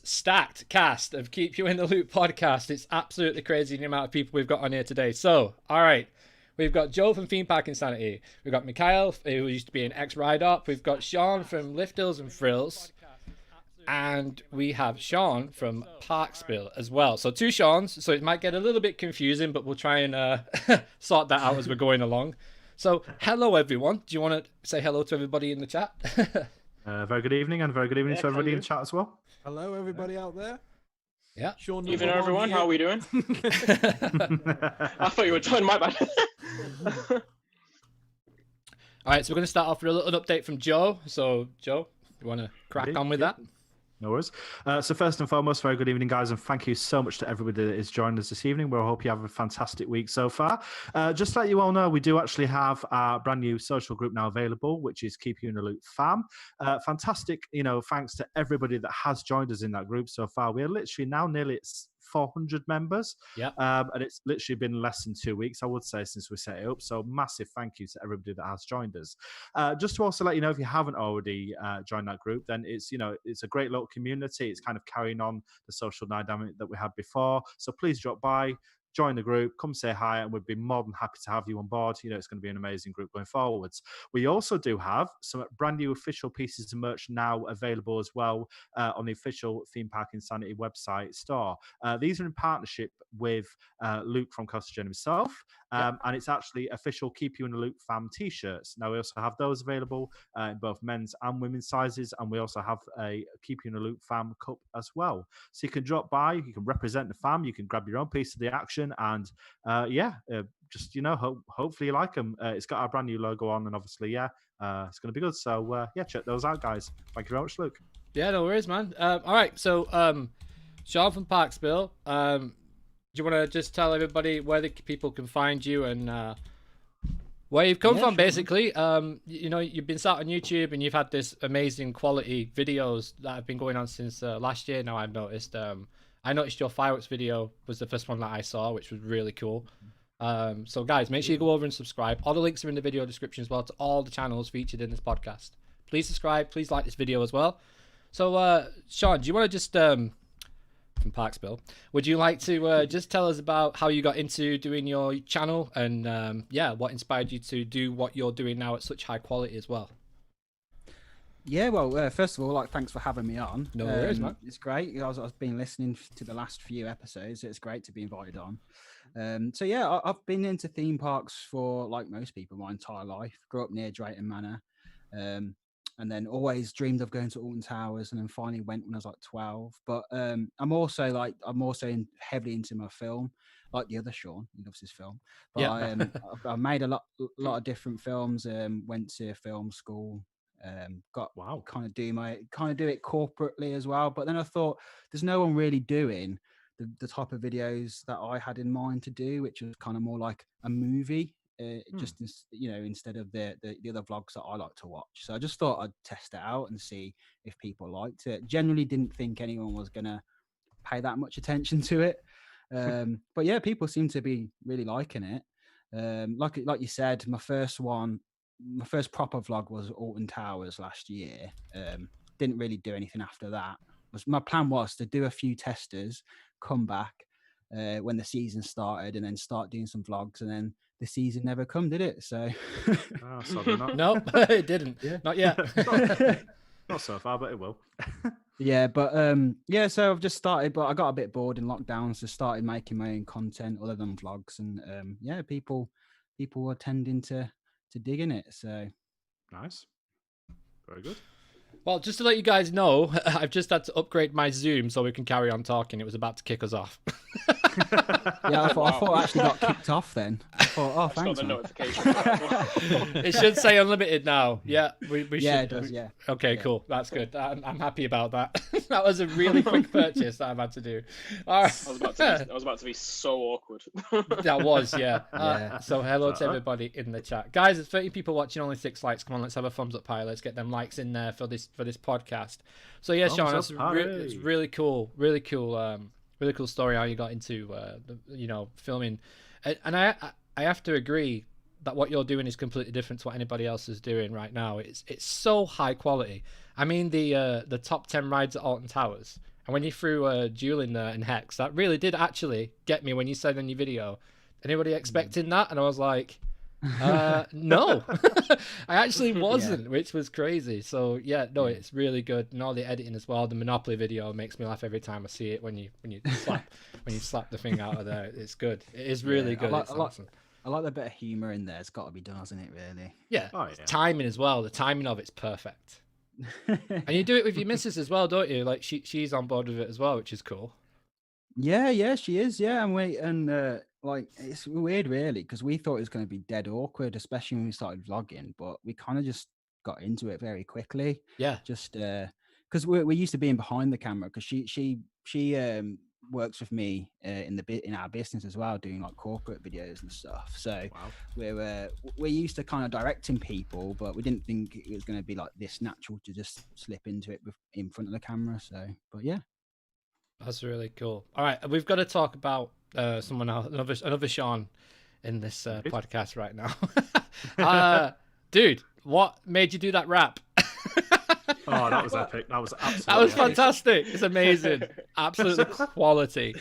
stacked cast of Keep You in the Loop podcast. It's absolutely crazy the amount of people we've got on here today. So, all right. We've got Joe from Theme Park Insanity. We've got Mikhile, who used to be an ex-Ride-Up. We've got Sean from Lift Hills and Frills. And we have Sean from ParkSpill as well. So 2 Seans. So it might get a little bit confusing, but we'll try and sort that out as we're going along. So hello, everyone. Do you want to say hello to everybody in the chat? Very good evening, and very good evening to everybody in the chat as well. Hello, everybody out there. Yeah. Sean, even everyone, how are we doing? I thought you were done, my bad. All right, so we're going to start off with a little update from Joe. So, Joe, you want to crack on with that? No worries. So first and foremost, very good evening, guys, and thank you so much to everybody that is joining us this evening. We hope you have a fantastic week so far. Just to let you all know, we do actually have our brand new social group now available, which is Keep You in the Loop Fam. Fantastic, thanks to everybody that has joined us in that group so far. We are literally now nearly at 400 members. Yeah. And it's literally been less than 2 weeks, I would say, since we set it up. So massive thank you to everybody that has joined us. Just to also let you know, if you haven't already joined that group, then it's a great little community. It's kind of carrying on the social dynamic that we had before. So please drop by, join the group, come say hi, and we'd be more than happy to have you on board. It's going to be an amazing group going forwards. We also do have some brand new official pieces of merch now available as well on the official Theme Park Insanity website store. These are in partnership with Luke from CoasterGen himself, and it's actually official Keep You in the Loop Fam t-shirts. Now we also have those available in both men's and women's sizes, and we also have a Keep You in the Loop Fam cup as well. So you can drop by, you can represent the fam, you can grab your own piece of the action, and just hopefully you like them. It's got our brand new logo on, and obviously it's going to be good. So check those out, guys. Thank you very much, Luke. Yeah, no worries, man. All right, so Sean from ParkSpill, do you want to just tell everybody where the people can find you and where you've come from, basically? You've been sat on YouTube and you've had this amazing quality videos that have been going on since last year. Now I've noticed. I noticed your fireworks video was the first one that I saw, which was really cool. So guys, make sure you go over and subscribe. All the links are in the video description as well to all the channels featured in this podcast. Please subscribe. Please like this video as well. So, Sean, do you want to just, from ParkSpill, would you like to just tell us about how you got into doing your channel and, what inspired you to do what you're doing now at such high quality as well? Yeah, well, first of all, thanks for having me on. No worries, man. It's great. I've been listening to the last few episodes. It's great to be invited on. I've been into theme parks for, like most people, my entire life. Grew up near Drayton Manor, and then always dreamed of going to Alton Towers, and then finally went when I was like 12. But I'm also heavily into my film, like the other Sean. He loves his film. But I've made a lot of different films. Went to film school. Kind of do it corporately as well, but then I thought there's no one really doing the type of videos that I had in mind to do, which was kind of more like a movie, instead of the other vlogs that I like to watch. So I just thought I'd test it out and see if people liked it. Generally didn't think anyone was gonna pay that much attention to it, but yeah, people seem to be really liking it. Like you said, my first proper vlog was Alton Towers last year. Didn't really do anything after that. My plan was to do a few testers, come back when the season started, and then start doing some vlogs. And then the season never come, did it? So No, it didn't. Yeah. Not yet. Not so far, but it will. So I've just started, but I got a bit bored in lockdown, so started making my own content other than vlogs, and people were tending to dig in it. So nice, very good. Well, just to let you guys know, I've just had to upgrade my Zoom so we can carry on talking. It was about to kick us off. I thought I actually got kicked off then. I thought, oh, thanks. Got the notification. It should say unlimited now. Yeah, we should. It does. Yeah. Okay, yeah. Cool. That's good. I'm happy about that. That was a really quick purchase that I've had to do. All right. I was about to be so awkward. That was, yeah. So hello to everybody in the chat, guys. There's 30 people watching, only 6 likes. Come on, let's have a thumbs up pile. Let's get them likes in there for this podcast. So yeah, Sean, it's really cool. Really cool story how you got into filming, and I have to agree that what you're doing is completely different to what anybody else is doing right now. It's so high quality. I mean, the top 10 rides at Alton Towers. And when you threw Jewel in there and Hex, that really did actually get me when you said in your video, anybody expecting that? And I was like, no, I actually wasn't, which was crazy. So yeah, no, it's really good. And all the editing as well. The Monopoly video makes me laugh every time I see it when you slap the thing out of there. It's good. It is really good. It's awesome. I like the bit of humor in there. It's got to be done, hasn't it? Really. Yeah. Timing as well. The timing of it's perfect. And you do it with your missus as well, don't you? Like she's on board with it as well, which is cool. Yeah, she is. Yeah, and like it's weird, really, because we thought it was going to be dead awkward, especially when we started vlogging. But we kind of just got into it very quickly. Yeah. Just because we're used to being behind the camera, because she works with me in our business as well, doing like corporate videos and stuff. So we're used to kind of directing people, but we didn't think it was going to be like this natural to just slip into it in front of the camera. So, but yeah. That's really cool. All right, we've got to talk about someone else, another Sean in this podcast right now. Dude, what made you do that rap? Oh, that was epic. That was absolutely That was fantastic. It's amazing. Absolutely quality.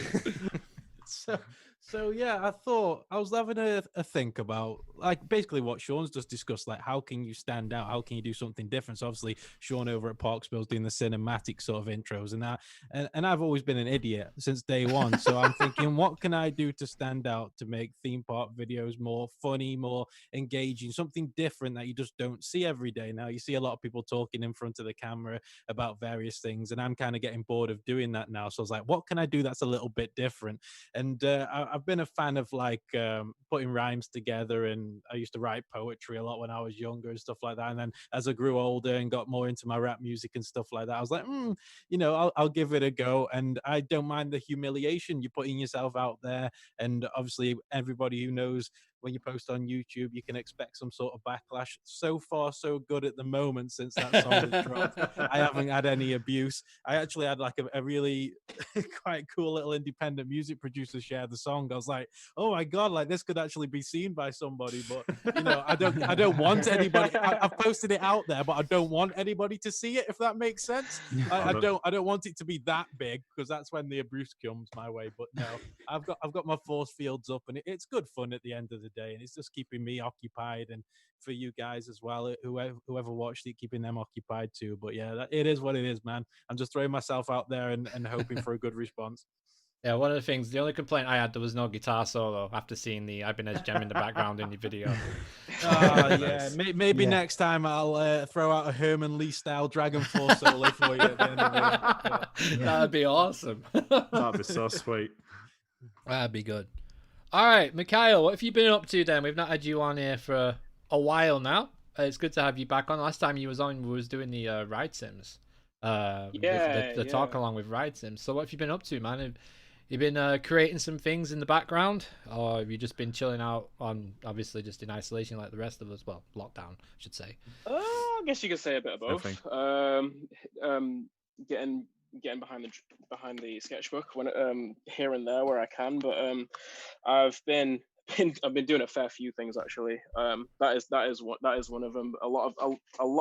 So yeah, I thought I was having a think about like basically what Sean's just discussed, like how can you stand out? How can you do something different? So obviously Sean over at ParkSpill is doing the cinematic sort of intros and that, and I've always been an idiot since day one. So I'm thinking, what can I do to stand out to make theme park videos more funny, more engaging, something different that you just don't see every day. Now you see a lot of people talking in front of the camera about various things, and I'm kind of getting bored of doing that now. So I was like, what can I do that's a little bit different? And I've been a fan of like putting rhymes together, and I used to write poetry a lot when I was younger and stuff like that. And then as I grew older and got more into my rap music and stuff like that, I was like, I'll give it a go. And I don't mind the humiliation. You're putting yourself out there, and obviously everybody who knows when you post on YouTube, you can expect some sort of backlash. So far, so good at the moment since that song has dropped. I haven't had any abuse. I actually had like a really quite cool little independent music producer share the song. I was like, oh my God, like this could actually be seen by somebody. But I don't want anybody. I've posted it out there, but I don't want anybody to see it, if that makes sense. I don't want it to be that big, because that's when the abuse comes my way. But no, I've got my force fields up, and it's good fun at the end of the day, and it's just keeping me occupied, and for you guys as well, whoever watched it, keeping them occupied too. But yeah, it is what it is, man. I'm just throwing myself out there and hoping for a good response. Yeah, one of the things, the only complaint I had, there was no guitar solo after seeing the Ibanez gem in the background in your video. Yeah, maybe next time I'll throw out a Herman Lee style Dragon Force solo for you at the end of it. That'd be awesome. That'd be so sweet. That'd be good. All right, Mikhile, what have you been up to then? We've not had you on here for a while now. It's good to have you back on. Last time you was on, we was doing the ride sims. The talk along with ride sims. So what have you been up to, man? Have you been creating some things in the background, or have you just been chilling out on, obviously just in isolation like the rest of us? Well, lockdown, I should say. I guess you could say a bit of both. Getting behind the sketchbook when here and there where I can, but I've been doing a fair few things actually. That is one of them. A lot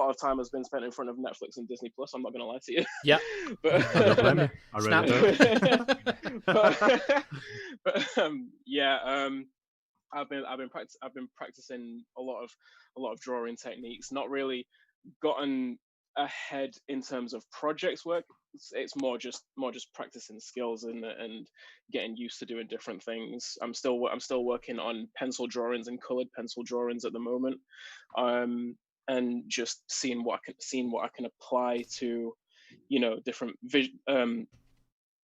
of time has been spent in front of Netflix and Disney Plus. I'm not gonna lie to you. Yeah, but I don't blame you. I really don't. I've been practicing a lot of drawing techniques. Not really gotten ahead in terms of projects work. It's more just practicing skills and getting used to doing different things. I'm still working on pencil drawings and colored pencil drawings at the moment, and just seeing what I can apply to different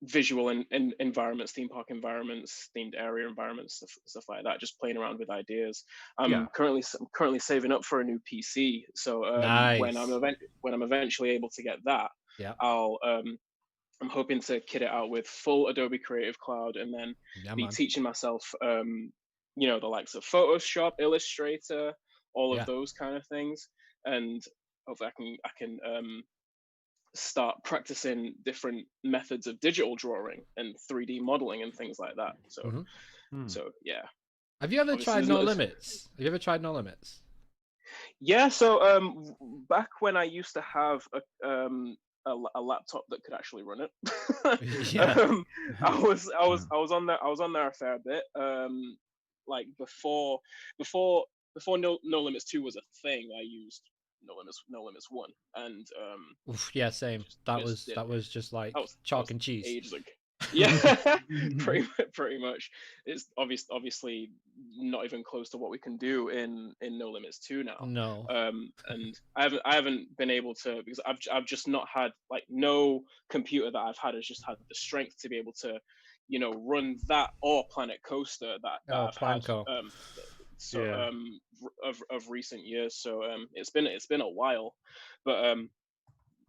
visual and environments, theme park environments, themed area environments, stuff like that. Just playing around with ideas. I'm currently saving up for a new PC. So nice. when I'm eventually able to get that, I'm hoping to kit it out with full Adobe Creative Cloud, and then teaching myself, the likes of Photoshop, Illustrator, all of those kind of things, and hopefully I can start practicing different methods of digital drawing and 3D modeling and things like that. So, so yeah. Have you ever tried No Limits? Have you ever tried No Limits? Yeah. So back when I used to have a laptop that could actually run it. Yeah. I was on there a fair bit. Like before No Limits 2 was a thing, I used No Limits 1, and Oof, yeah, same. That was just like chalk and cheese. Ages ago. Yeah, pretty much. It's obviously not even close to what we can do in No Limits 2 now. No. And I haven't been able to, because I've just not had, like, no computer that I've had has just had the strength to be able to, you know, run that or Planet Coaster that I've Planco. had. Of recent years. So it's been a while, but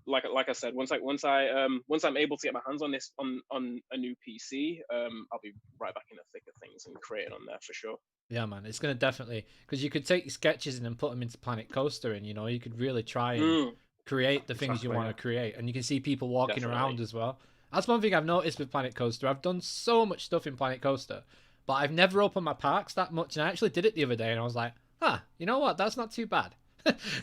like I said, once I'm able to get my hands on this on a new PC, I'll be right back in the thick of things and creating on there for sure. Yeah, man, it's gonna definitely, because you could take your sketches and then put them into Planet Coaster, and you know you could really try and create the things you want to create, and you can see people walking around as well. That's one thing I've noticed with Planet Coaster. I've done so much stuff in Planet Coaster, but I've never opened my parks that much, and I actually did it the other day, and I was like, you know what? That's not too bad.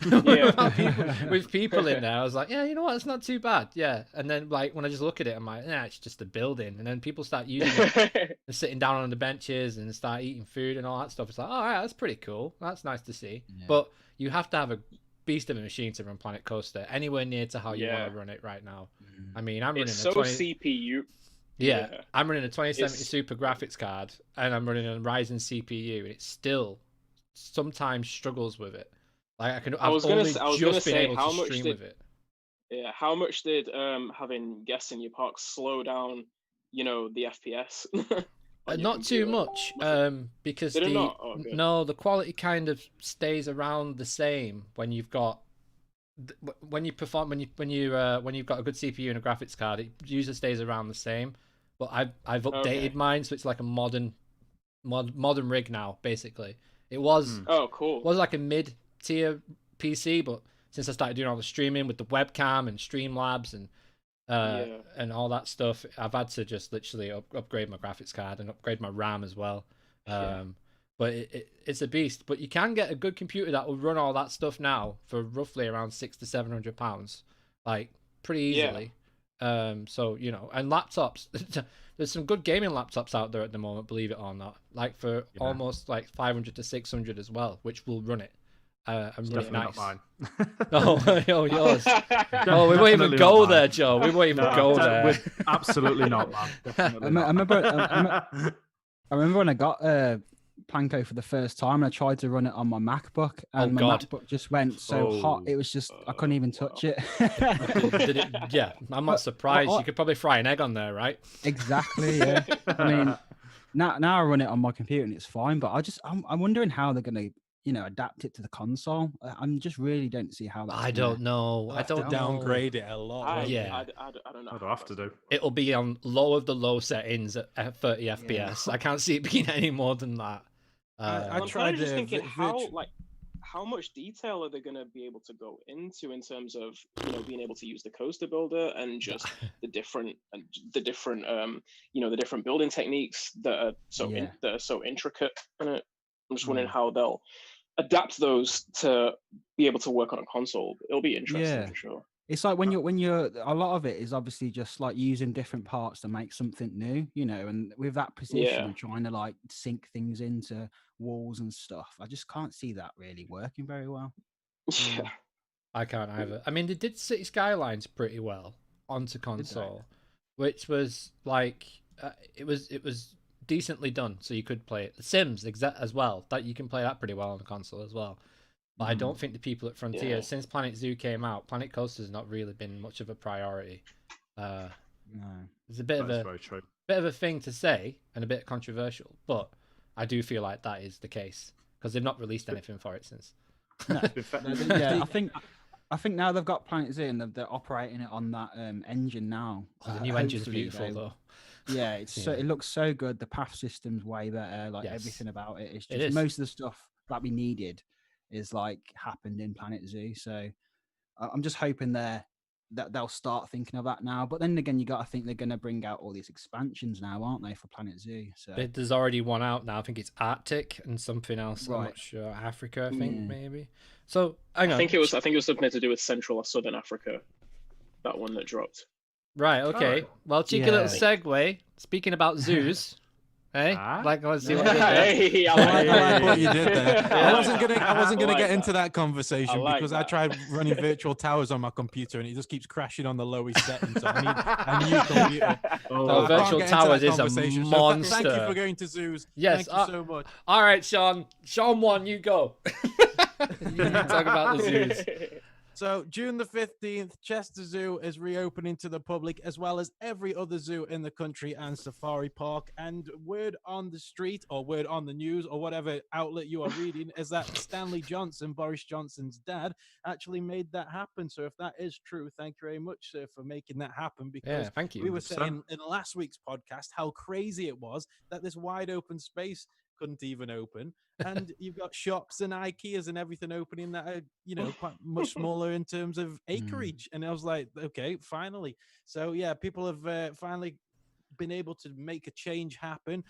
With people in there, I was like, yeah, you know what? It's not too bad. Yeah. And then, like, when I just look at it, I'm like, it's just a building. And then people start using it and sitting down on the benches and start eating food and all that stuff. It's like, all right, that's pretty cool. That's nice to see. Yeah. But you have to have a beast of a machine to run Planet Coaster anywhere near to how you want to run it right now. I mean, I'm running CPU. Yeah, I'm running a 2070 Super graphics card, and I'm running a Ryzen CPU, and it still sometimes struggles with it. Like I was gonna say, how much did with it. Yeah, how much did having guests in your park slow down, you know, the FPS? Not too much, because the quality kind of stays around the same when you've got when you've got a good CPU and a graphics card. It usually stays around the same. But I've updated mine, so it's like a modern rig now. Basically, it was cool. Was like a mid-tier PC, but since I started doing all the streaming with the webcam and Streamlabs and all that stuff, I've had to just literally upgrade my graphics card and upgrade my RAM as well. But it's a beast. But you can get a good computer that will run all that stuff now for roughly around £600 to £700, like pretty easily. So, you know, and laptops, there's some good gaming laptops out there at the moment, believe it or not, like for almost like 500 to 600 as well, which will run it. And really nice. Not mine. Yours. We won't even go there, Joe. We won't even go there. Absolutely not, man. Definitely I remember when I got Planco for the first time, and I tried to run it on my MacBook, and my MacBook just went so hot. It was just I couldn't even touch it. Yeah, I'm not surprised. You could probably fry an egg on there, right? Exactly. Yeah. I mean, now I run it on my computer and it's fine, but I'm wondering how they're gonna, you know, adapt it to the console. I'm just really don't see how that. I don't know. I don't downgrade it a lot. I don't know. I'd have to do. It'll be on low of the low settings at 30 FPS. I can't see it being any more than that. I'm tried just thinking how much detail are they going to be able to go into in terms of, you know, being able to use the coaster builder and just the different you know, the different building techniques that are so intricate in it. I'm just wondering how they'll adapt those to be able to work on a console. It'll be interesting for sure. It's like when you're a lot of it is obviously just like using different parts to make something new, you know, and with that precision trying to like sync things into walls and stuff, I just can't see that really working very well. Yeah, I can't either. I mean, they did City Skylines pretty well onto console, which was like it was decently done, so you could play it. The Sims as well, that you can play that pretty well on the console as well. But I don't think the people at Frontier, since Planet Zoo came out, Planet Coaster's not really been much of a priority. No, it's a bit of a thing to say and a bit controversial, but I do feel like that is the case because they've not released anything for it since. I think now they've got Planet Zoo and they're operating it on that engine now. The new engine's beautiful though. Yeah, it looks so good. The path system's way better. Like everything about it is just most of the stuff that we needed is like happened in Planet Zoo. So I'm just hoping that they'll start thinking of that now. But then again, you got to think they're going to bring out all these expansions now, aren't they, for Planet Zoo? So there's already one out now. I think it's Arctic and something else. I'm not sure. Africa, I think maybe. So I think it was something to do with Central or Southern Africa. that one that dropped. Right. Okay. Alright. Well, cheeky little segue. Speaking about zoos. Hey, like I want to see what you did there. Hey, I like what you did there. Yeah. I wasn't gonna like get into that. that conversation I like because I that. tried running virtual towers on my computer and it just keeps crashing on the lowest setting. So I need a new computer. Oh, So I can't virtual get into towers that is a conversation. So monster. thank you for going to zoos. Yes, Thank you so much. All right, Sean. Sean 1, you go. You talk about the zoos. So June the 15th, Chester Zoo is reopening to the public, as well as every other zoo in the country and safari park. And word on the street, or word on the news, or whatever outlet you are reading, is that Stanley Johnson, Boris Johnson's dad, actually made that happen. So if that is true, thank you very much, sir, for making that happen. Because Thank you. we were saying in last week's podcast how crazy it was that this wide open space couldn't even open, and you've got shops and IKEAs and everything opening that are, you know, quite much smaller in terms of acreage. And I was like, okay, finally. So yeah, people have finally been able to make a change happen.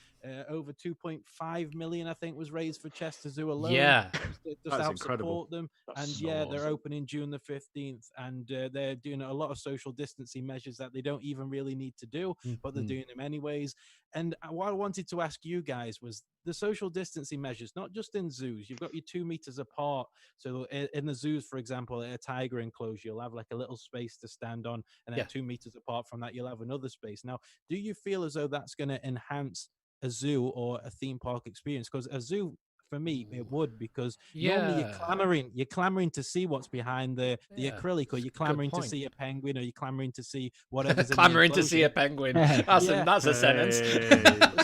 Over 2.5 million, I think, was raised for Chester Zoo alone. Yeah, just That's help incredible. support them. That's And so yeah, they're awesome. opening June the 15th, and they're doing a lot of social distancing measures that they don't even really need to do, but they're doing them anyways. And what I wanted to ask you guys was the social distancing measures, not just in zoos. You've got your 2 meters apart. So in the zoos, for example, at a tiger enclosure, you'll have like a little space to stand on, and then 2 meters apart from that, you'll have another space. Now, do you feel as though that's going to enhance a zoo or a theme park experience? Because a zoo, for me, it would, because normally you're clamoring to see what's behind the acrylic, or you're clamoring to see a penguin, or you're clamoring to see whatever's clamoring in the to see a penguin. That's a sentence.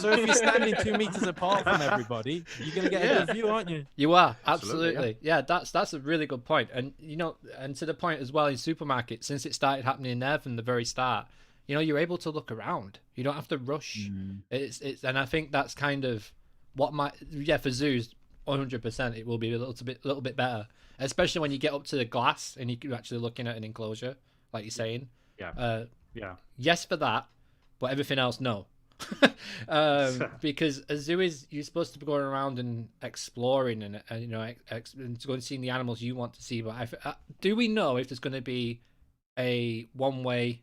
So if you're standing 2 meters apart from everybody, you're gonna get a good view, aren't you? You are absolutely. Yeah, that's a really good point. And you know, and to the point as well, in supermarkets, since it started happening there from the very start, you know, you're able to look around. You don't have to rush. It's and I think that's kind of what for zoos, 100%, it will be a little bit better, especially when you get up to the glass and you're actually looking at an enclosure, like you're saying. Yes for that, but everything else, no. Because a zoo is, you're supposed to be going around and exploring and you know, and going and seeing the animals you want to see. But do we know if there's going to be a one-way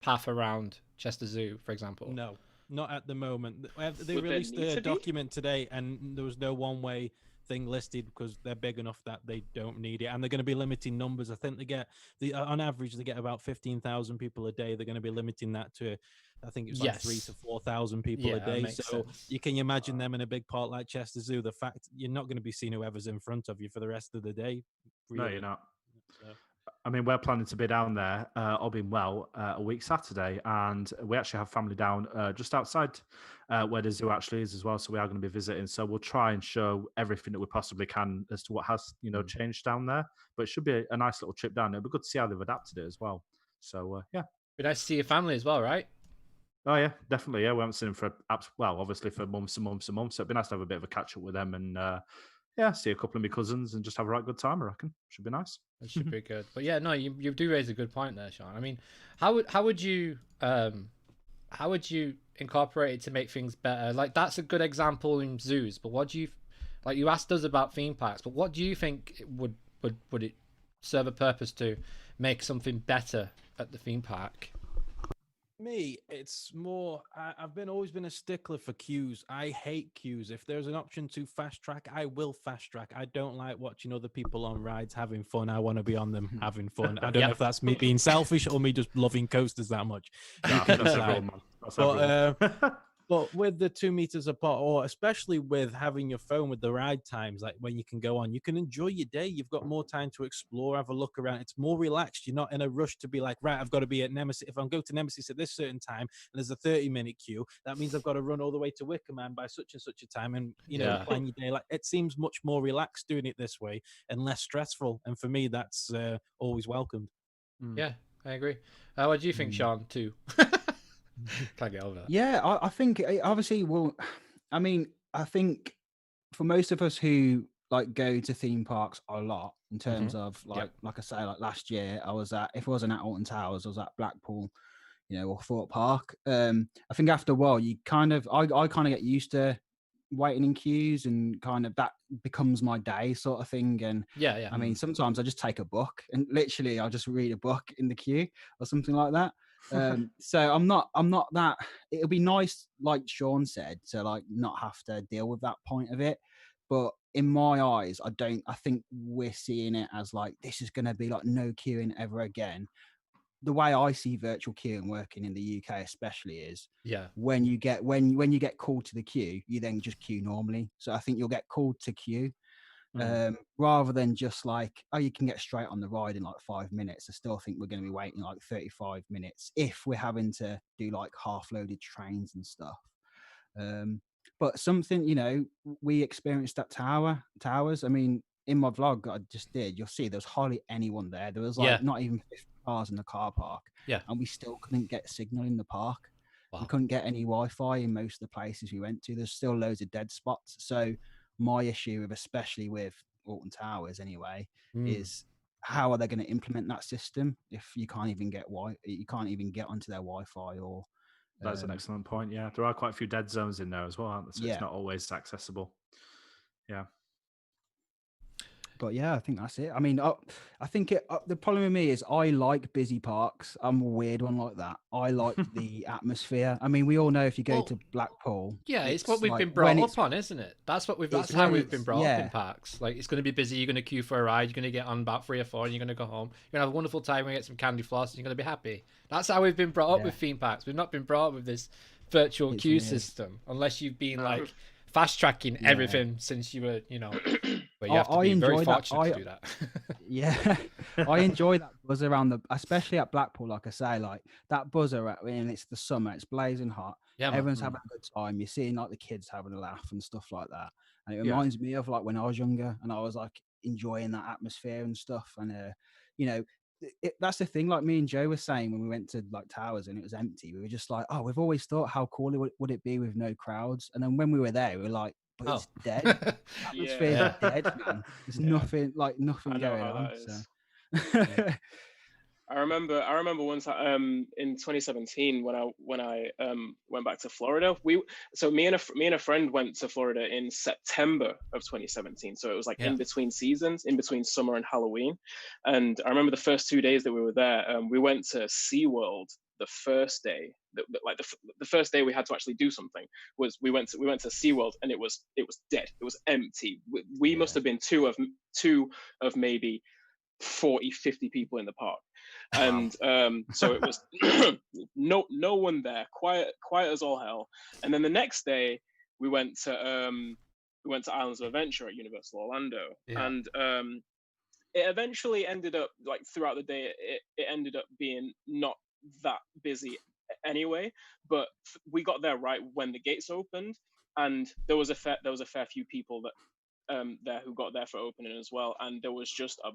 path around Chester Zoo, for example? No, not at the moment. They released a document today, and there was no one-way thing listed because they're big enough that they don't need it, and they're going to be limiting numbers. I think they get on average they get about 15,000 people a day. They're going to be limiting that to, I think it's like 3,000 to 4,000 people a day. So sense. You can imagine them in a big park like Chester Zoo. The fact you're not going to be seeing whoever's in front of you for the rest of the day. Really. No, you're not. So. I mean, we're planning to be down there, all being well, a week Saturday, and we actually have family down just outside where the zoo actually is as well. So we are going to be visiting. So we'll try and show everything that we possibly can as to what has, you know, changed down there. But it should be a nice little trip down there. It'll be good to see how they've adapted it as well. So yeah, be nice to see your family as well, right? Oh yeah, definitely. Yeah, we haven't seen them obviously for months and months and months. So it'd be nice to have a bit of a catch up with them and. Yeah, see a couple of my cousins and just have a right good time, I reckon. Should be nice. It should be good. But yeah, no, you do raise a good point there, Sean. I mean, how would you incorporate it to make things better? Like, that's a good example in zoos, but what do you, like, you asked us about theme parks, but what do you think would it serve a purpose to make something better at the theme park? Me, it's more, I've always been a stickler for queues. I hate queues. If there's an option to fast track, I will fast track. I don't like watching other people on rides having fun. I want to be on them having fun. I don't know if that's me being selfish or me just loving coasters that much. But with the 2 meters apart, or especially with having your phone with the ride times, like when you can go on, you can enjoy your day. You've got more time to explore, have a look around. It's more relaxed. You're not in a rush to be like, right, I've got to be at Nemesis. If I'm going to Nemesis at this certain time and there's a 30-minute queue, that means I've got to run all the way to Wickerman by such and such a time. And, you know, plan your day. Like, it seems much more relaxed doing it this way and less stressful. And for me, that's always welcomed. Yeah, I agree. What do you think, Sean, too? Can't get over that. Yeah, I think obviously, well, I mean, I think for most of us who like go to theme parks a lot in terms of like I say, like last year I wasn't at Alton Towers, I was at Blackpool, you know, or Thorpe Park. I think after a while you I kind of get used to waiting in queues, and kind of that becomes my day sort of thing. And yeah. I mean, sometimes I just take a book and literally I'll just read a book in the queue or something like that. So I'm not that. It'll be nice, like Sean said, to like not have to deal with that point of it. But in my eyes, I think we're seeing it as like, this is going to be like no queuing ever again. The way I see virtual queuing working in the UK especially is when you get called to the queue, you then just queue normally. So I think you'll get called to queue rather than just like, oh, you can get straight on the ride in like 5 minutes. I still think we're going to be waiting like 35 minutes if we're having to do like half loaded trains and stuff. But something, you know, we experienced at towers. I mean, in my vlog I just did, you'll see there's hardly anyone there. There was like not even 50 cars in the car park. Yeah. And we still couldn't get signal in the park. Wow. We couldn't get any Wi-Fi in most of the places we went to. There's still loads of dead spots. So my issue with, especially with Alton Towers anyway, is how are they going to implement that system if you can't even get onto their Wi-Fi or That's an excellent point. Yeah, there are quite a few dead zones in there as well, aren't there? So it's not always accessible. Yeah. But yeah, I think that's it. I mean, I think the problem with me is I like busy parks. I'm a weird one like that. I like the atmosphere. I mean, we all know if you go to Blackpool. Yeah, it's what we've been brought up on, isn't it? That's how we've been brought up in parks. Like, it's going to be busy. You're going to queue for a ride. You're going to get on about 3 or 4, and you're going to go home. You're going to have a wonderful time. You're going to get some candy floss, and you're going to be happy. That's how we've been brought up with theme parks. We've not been brought up with this virtual queue system, unless you've been like fast tracking everything since you were, you know. But you have to be very fortunate to do that. Yeah, I enjoy that buzz around especially at Blackpool. Like I say, like that buzz around when it's the summer, it's blazing hot. Yeah, everyone's having a good time. You're seeing like the kids having a laugh and stuff like that. And it reminds me of like when I was younger and I was like enjoying that atmosphere and stuff. And you know, that's the thing. Like me and Joe were saying when we went to like Towers and it was empty, we were just like, oh, we've always thought how cool would it be with no crowds. And then when we were there, we were like, but it's dead. Atmosphere's dead, man. There's nothing going on. So. I remember once in 2017 when I went back to Florida. Me and a friend went to Florida in September of 2017. So it was like in between seasons, in between summer and Halloween. And I remember the first 2 days that we were there, we went to SeaWorld the first day. The first day we had to actually do something was we went to SeaWorld and it was dead. It was empty. We must have been two of maybe 40, 50 people in the park. And so it was no one there, quiet as all hell. And then the next day we went to Islands of Adventure at Universal Orlando. And it eventually ended up, like throughout the day, it ended up being not that busy anyway, but we got there right when the gates opened, and there was a fair few people that there who got there for opening as well, and there was just a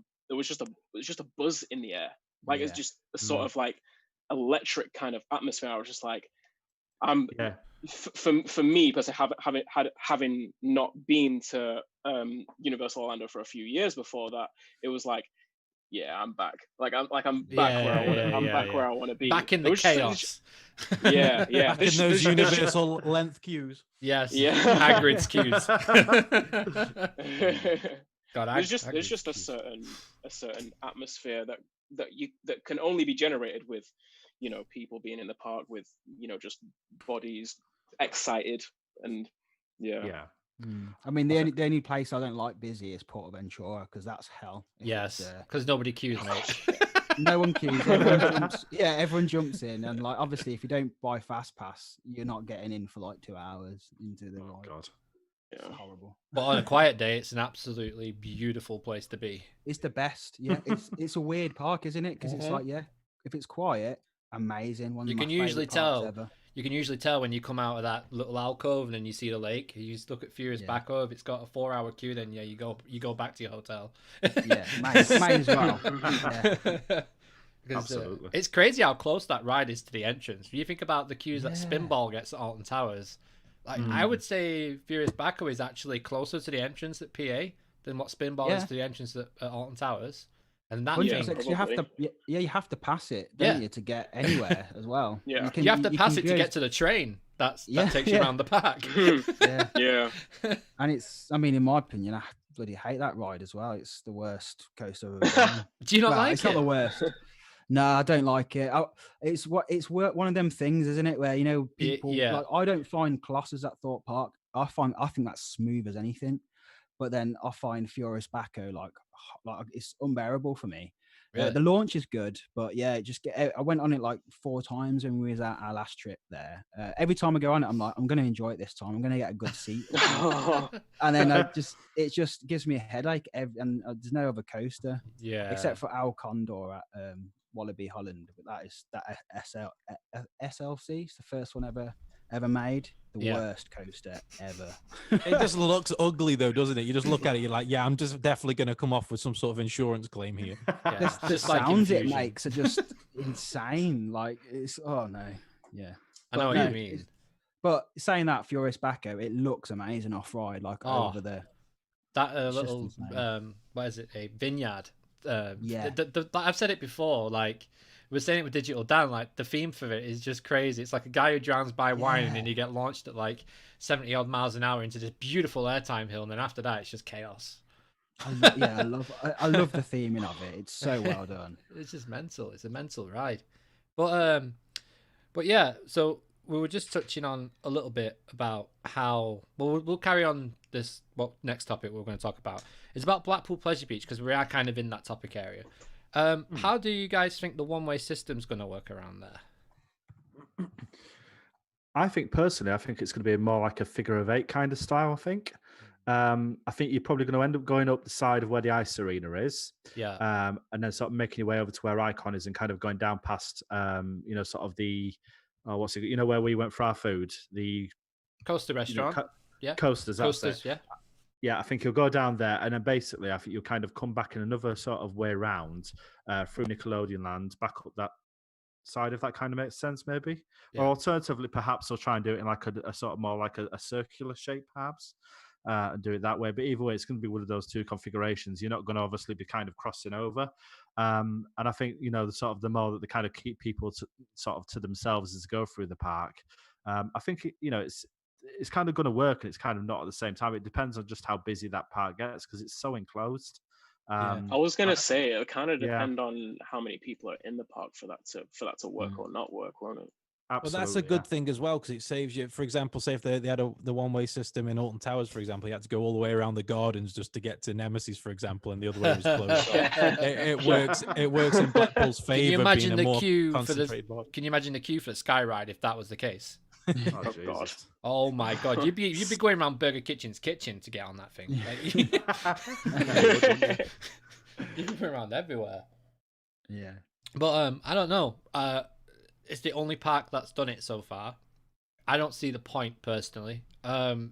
buzz in the air, like it's just a sort of like electric kind of atmosphere. I was just like, for me, because having not been to Universal Orlando for a few years before that, it was like, I'm back. I'm back where I want to be. Back in the chaos. Back in those universal length queues. Yes. Yeah. Hagrid's queues. God, there's just a certain atmosphere that can only be generated with, you know, people being in the park with, you know, just bodies excited and I mean, the only place I don't like busy is Portaventura because that's hell. Yes, because nobody queues, mate. No one queues. Everyone jumps in, and like obviously, if you don't buy Fast Pass, you're not getting in for like 2 hours into the ride. God, it's horrible. But on a quiet day, it's an absolutely beautiful place to be. It's the best. Yeah, it's a weird park, isn't it? Because it's like if it's quiet, amazing. One of my favorite parks ever. You can usually tell when you come out of that little alcove and then you see the lake. You just look at Furious Back Over. It's got a 4-hour queue. Then you go back to your hotel. Might as well. Absolutely. It's crazy how close that ride is to the entrance. When you think about the queues that Spinball gets at Alton Towers, like I would say Furious Back Over is actually closer to the entrance at PA than what Spinball is to the entrance at Alton Towers. And that you have to pass it, don't you, to get anywhere as well. You have to pass it to get to the train. that takes you around the park. Yeah. And it's, I mean, in my opinion, I bloody hate that ride as well. It's the worst coaster I've ever done. Do you not like it? It's not the worst. No, I don't like it. It's one of them things, isn't it? Where, you know, people like, I don't find Colossus at Thorpe Park. I think that's smooth as anything. But then I find Furious Baco like it's unbearable for me. Really? The launch is good, but yeah, I went on it like 4 times when we was at our last trip there. Every time I go on it, I'm like, I'm going to enjoy it this time. I'm going to get a good seat. And then it just gives me a headache. And there's no other coaster, except for Al Condor at Wallaby Holland. But that SLC. It's the first one ever made. The worst coaster ever. It just looks ugly though, doesn't it? You just look at it, you're like, yeah, I'm just definitely going to come off with some sort of insurance claim here. The sounds it makes are just insane. Like, it's, oh no. Yeah. I know what you mean. But saying that, Furious Baco, it looks amazing off ride, like over there. That little, what is it? A vineyard. I've said it before, like, we're saying it with Digital Dan, like, the theme for it is just crazy. It's like a guy who drowns by wine and you get launched at like 70 odd miles an hour into this beautiful airtime hill, and then after that it's just chaos. I love the theming of it. It's so well done. It's just mental. It's a mental ride. But yeah, so we were just touching on a little bit about how we'll carry on this next topic we're going to talk about. It's about Blackpool Pleasure Beach, because we are kind of in that topic area. How do you guys think the one-way system's going to work around there? I think personally, it's going to be more like a figure of 8 kind of style. I think you're probably going to end up going up the side of where the ice arena is, and then sort of making your way over to where Icon is, and kind of going down past, sort of the, what's it, where we went for our food, the Coaster restaurant, Coasters, yeah. Yeah, I think you'll go down there, and then basically I think you'll kind of come back in another sort of way round through Nickelodeon Land, back up that side, if that kind of makes sense, maybe. Or alternatively, perhaps they'll try and do it in like a sort of more like a circular shape, perhaps, and do it that way. But either way, it's going to be one of those 2 configurations. You're not going to obviously be kind of crossing over. And I think, the more that they kind of keep people to themselves as they go through the park, I think, it's kind of going to work, and it's kind of not at the same time. It depends on just how busy that park gets, because it's so enclosed. I was going to say, it kind of depend on how many people are in the park for that to work or not work, won't it? Absolutely, well, that's a good thing as well, because it saves you. For example, say if they had the one-way system in Alton Towers, for example, you had to go all the way around the gardens just to get to Nemesis, for example, and the other way was closed. It works in Blackpool's favour. Can you imagine the queue for Can you imagine the queue for the Sky Ride if that was the case? Oh, God. Oh my God! You'd be going around Burger Kitchen's kitchen to get on that thing. You'd be going around everywhere. Yeah, but I don't know. It's the only park that's done it so far. I don't see the point personally.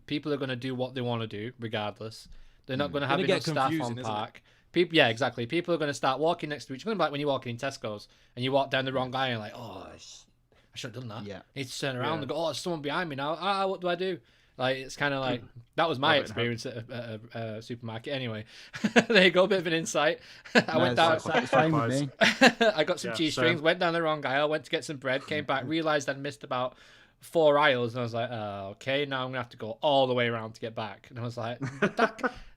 People are going to do what they want to do regardless. They're not going to have enough staff on park. People, yeah, exactly. People are going to start walking next to each other. Like when you're walking in Tesco's and you walk down the wrong aisle, and like, oh, I should have done that. Yeah. I need to turn around and go, oh, there's someone behind me now. What do I do? Like, it's kind of like, that was my experience at a supermarket anyway. There you go, a bit of an insight. I went down. Same with me. I got some cheese strings, went down the wrong aisle, went to get some bread, came back, realised I'd missed about 4 aisles, and I was like, oh, okay, now I'm going to have to go all the way around to get back. And I was like,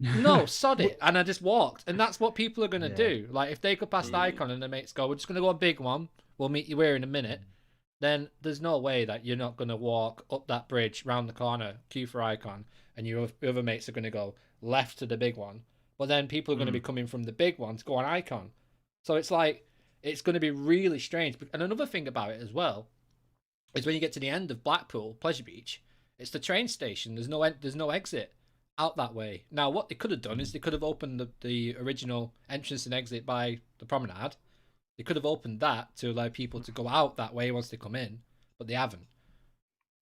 no, sod it. And I just walked. And that's what people are going to do. Like, if they go past Icon and their mates go, we're just going to go a big one, we'll meet you here in a minute, then there's no way that you're not going to walk up that bridge, round the corner, queue for Icon, and your other mates are going to go left to the big one. But then people are going to be coming from the big one to go on Icon. So it's like, it's going to be really strange. And another thing about it as well is when you get to the end of Blackpool Pleasure Beach, it's the train station. There's no exit out that way. Now, what they could have done is they could have opened the original entrance and exit by the promenade. They could have opened that to allow people to go out that way once they come in, but they haven't.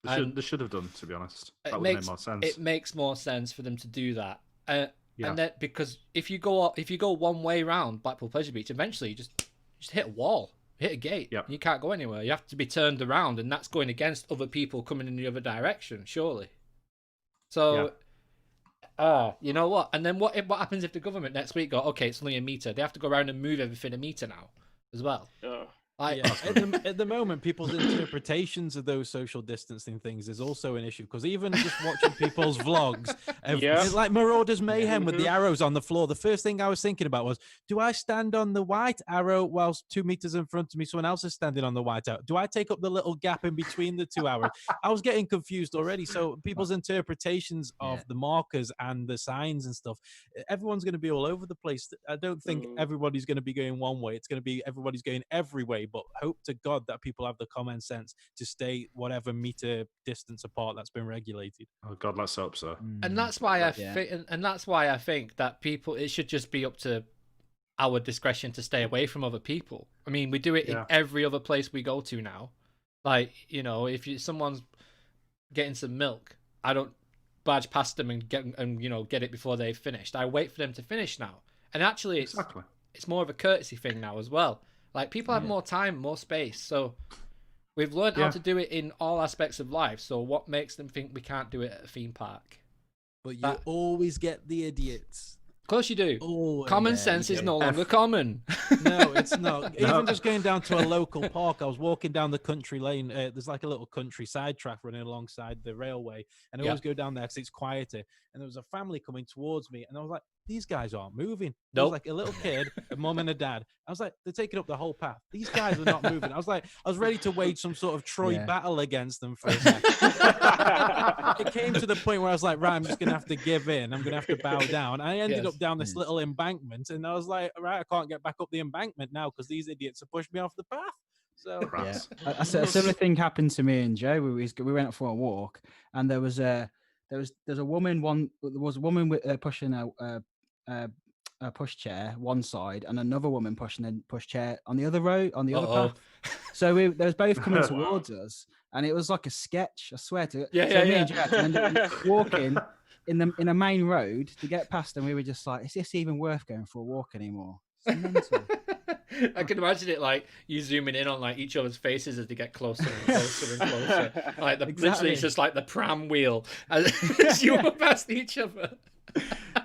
They should have done, to be honest. That would make more sense. It makes more sense for them to do that. And then, because if you go one way round Blackpool Pleasure Beach, eventually you just hit a wall, hit a gate. Yep. You can't go anywhere. You have to be turned around, and that's going against other people coming in the other direction, surely. So, you know what? And then what happens if the government next week go, okay, it's only a meter? They have to go around and move everything a meter now as well. At the moment, people's interpretations of those social distancing things is also an issue, because even just watching people's vlogs, it's like Marauder's Mayhem with the arrows on the floor. The first thing I was thinking about was, do I stand on the white arrow whilst 2 meters in front of me someone else is standing on the white arrow? Do I take up the little gap in between the 2 arrows? I was getting confused already. So people's interpretations of the markers and the signs and stuff, everyone's going to be all over the place. I don't think everybody's going to be going one way. It's going to be everybody's going every way. But hope to God that people have the common sense to stay whatever meter distance apart that's been regulated. Oh God, let's hope so. And that's why I think that people, it should just be up to our discretion to stay away from other people. I mean, we do it in every other place we go to now. Like, you know, if someone's getting some milk, I don't barge past them and get it before they've finished. I wait for them to finish now. And actually, it's more of a courtesy thing now as well. Like, people have more time, more space. So we've learned how to do it in all aspects of life. So what makes them think we can't do it at a theme park? But you always get the idiots. Of course you do. Common sense is no longer common. No, it's not. Even just going down to a local park, I was walking down the country lane. There's like a little country side track running alongside the railway. And I always go down there because it's quieter. And there was a family coming towards me. And I was like, these guys aren't moving. There was like a little kid, a mum and a dad. I was like, they're taking up the whole path. These guys are not moving. I was ready to wage some sort of Troy battle against them for a second. It came to the point where I was like, right, I'm just going to have to give in. I'm going to have to bow down. I ended up down this little embankment, and I was like, right, I can't get back up the embankment now because these idiots have pushed me off the path. So a similar thing happened to me and Joe. We went for a walk, and there was a woman. There was a woman with pushing a push chair one side, and another woman pushing a push chair on the other row on the other path. So they was both coming towards us, and it was like a sketch. I swear to it. Me and Joe had to end up walking in a main road to get past, and we were just like, is this even worth going for a walk anymore? It's mental. I can imagine it like you zooming in on like each other's faces as they get closer and closer and closer. Like literally, it's just like the pram wheel as you walk past each other.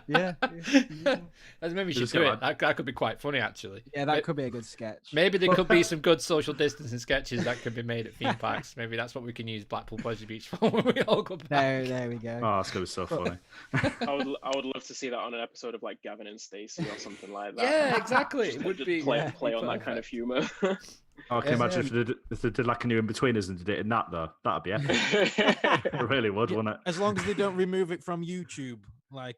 Maybe you should do it. That could be quite funny, actually. Yeah, that could be a good sketch. Maybe there could be some good social distancing sketches that could be made at theme parks. Maybe that's what we can use Blackpool Pleasure Beach for when we all go back. There we go. Oh, it's gonna be so funny. I would love to see that on an episode of like Gavin and Stacey or something like that. Yeah, exactly. It would be play on that kind of humor. Oh, can you imagine if they did like a new in-betweeners and did it in that, though? That'd be epic. It really would, wouldn't it? As long as they don't remove it from YouTube, like,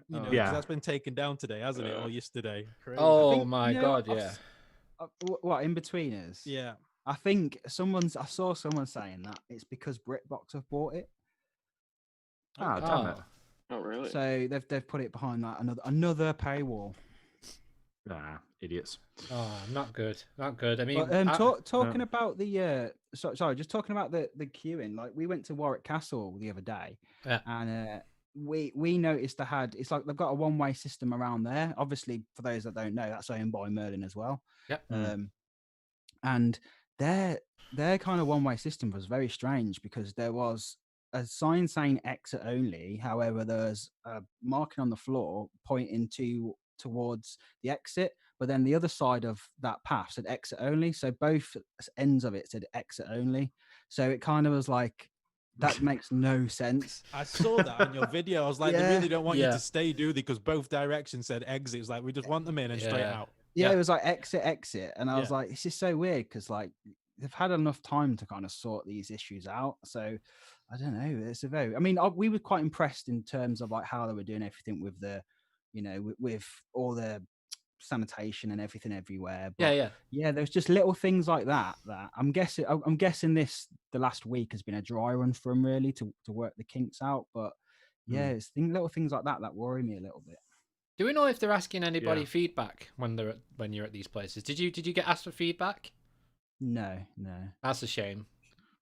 you know, 'cause that's been taken down today, hasn't it? Or yesterday. Crazy. Oh my God, yeah. What, in-betweeners? Yeah. I think I saw someone saying that it's because BritBox have bought it. Damn it. Oh, really? So they've put it behind like another paywall. Idiots. Oh, not good. Not good. I mean, talking about the just talking about the queuing. Like, we went to Warwick Castle the other day, and we noticed it's like they've got a one-way system around there. Obviously, for those that don't know, that's owned by Merlin as well. Yep. And their kind of one-way system was very strange, because there was a sign saying exit only. However, there's a marking on the floor pointing towards the exit, but then the other side of that path said exit only. So both ends of it said exit only. So it kind of was like, that makes no sense. I saw that in your video. I was like, they really don't want you to stay, do they? Because both directions said exit. It's like, we just want them in and straight out. Yeah, it was like exit. And I was like, it's just so weird, because like they've had enough time to kind of sort these issues out. So I don't know. We were quite impressed in terms of like how they were doing everything with the, you know, with all the sanitation and everything everywhere. But there's just little things like that I'm guessing the last week has been a dry run for them, really, to work the kinks out. But it's little things like that worry me a little bit. Do we know if they're asking anybody feedback when you're at these places? Did you get asked for feedback? No. That's a shame.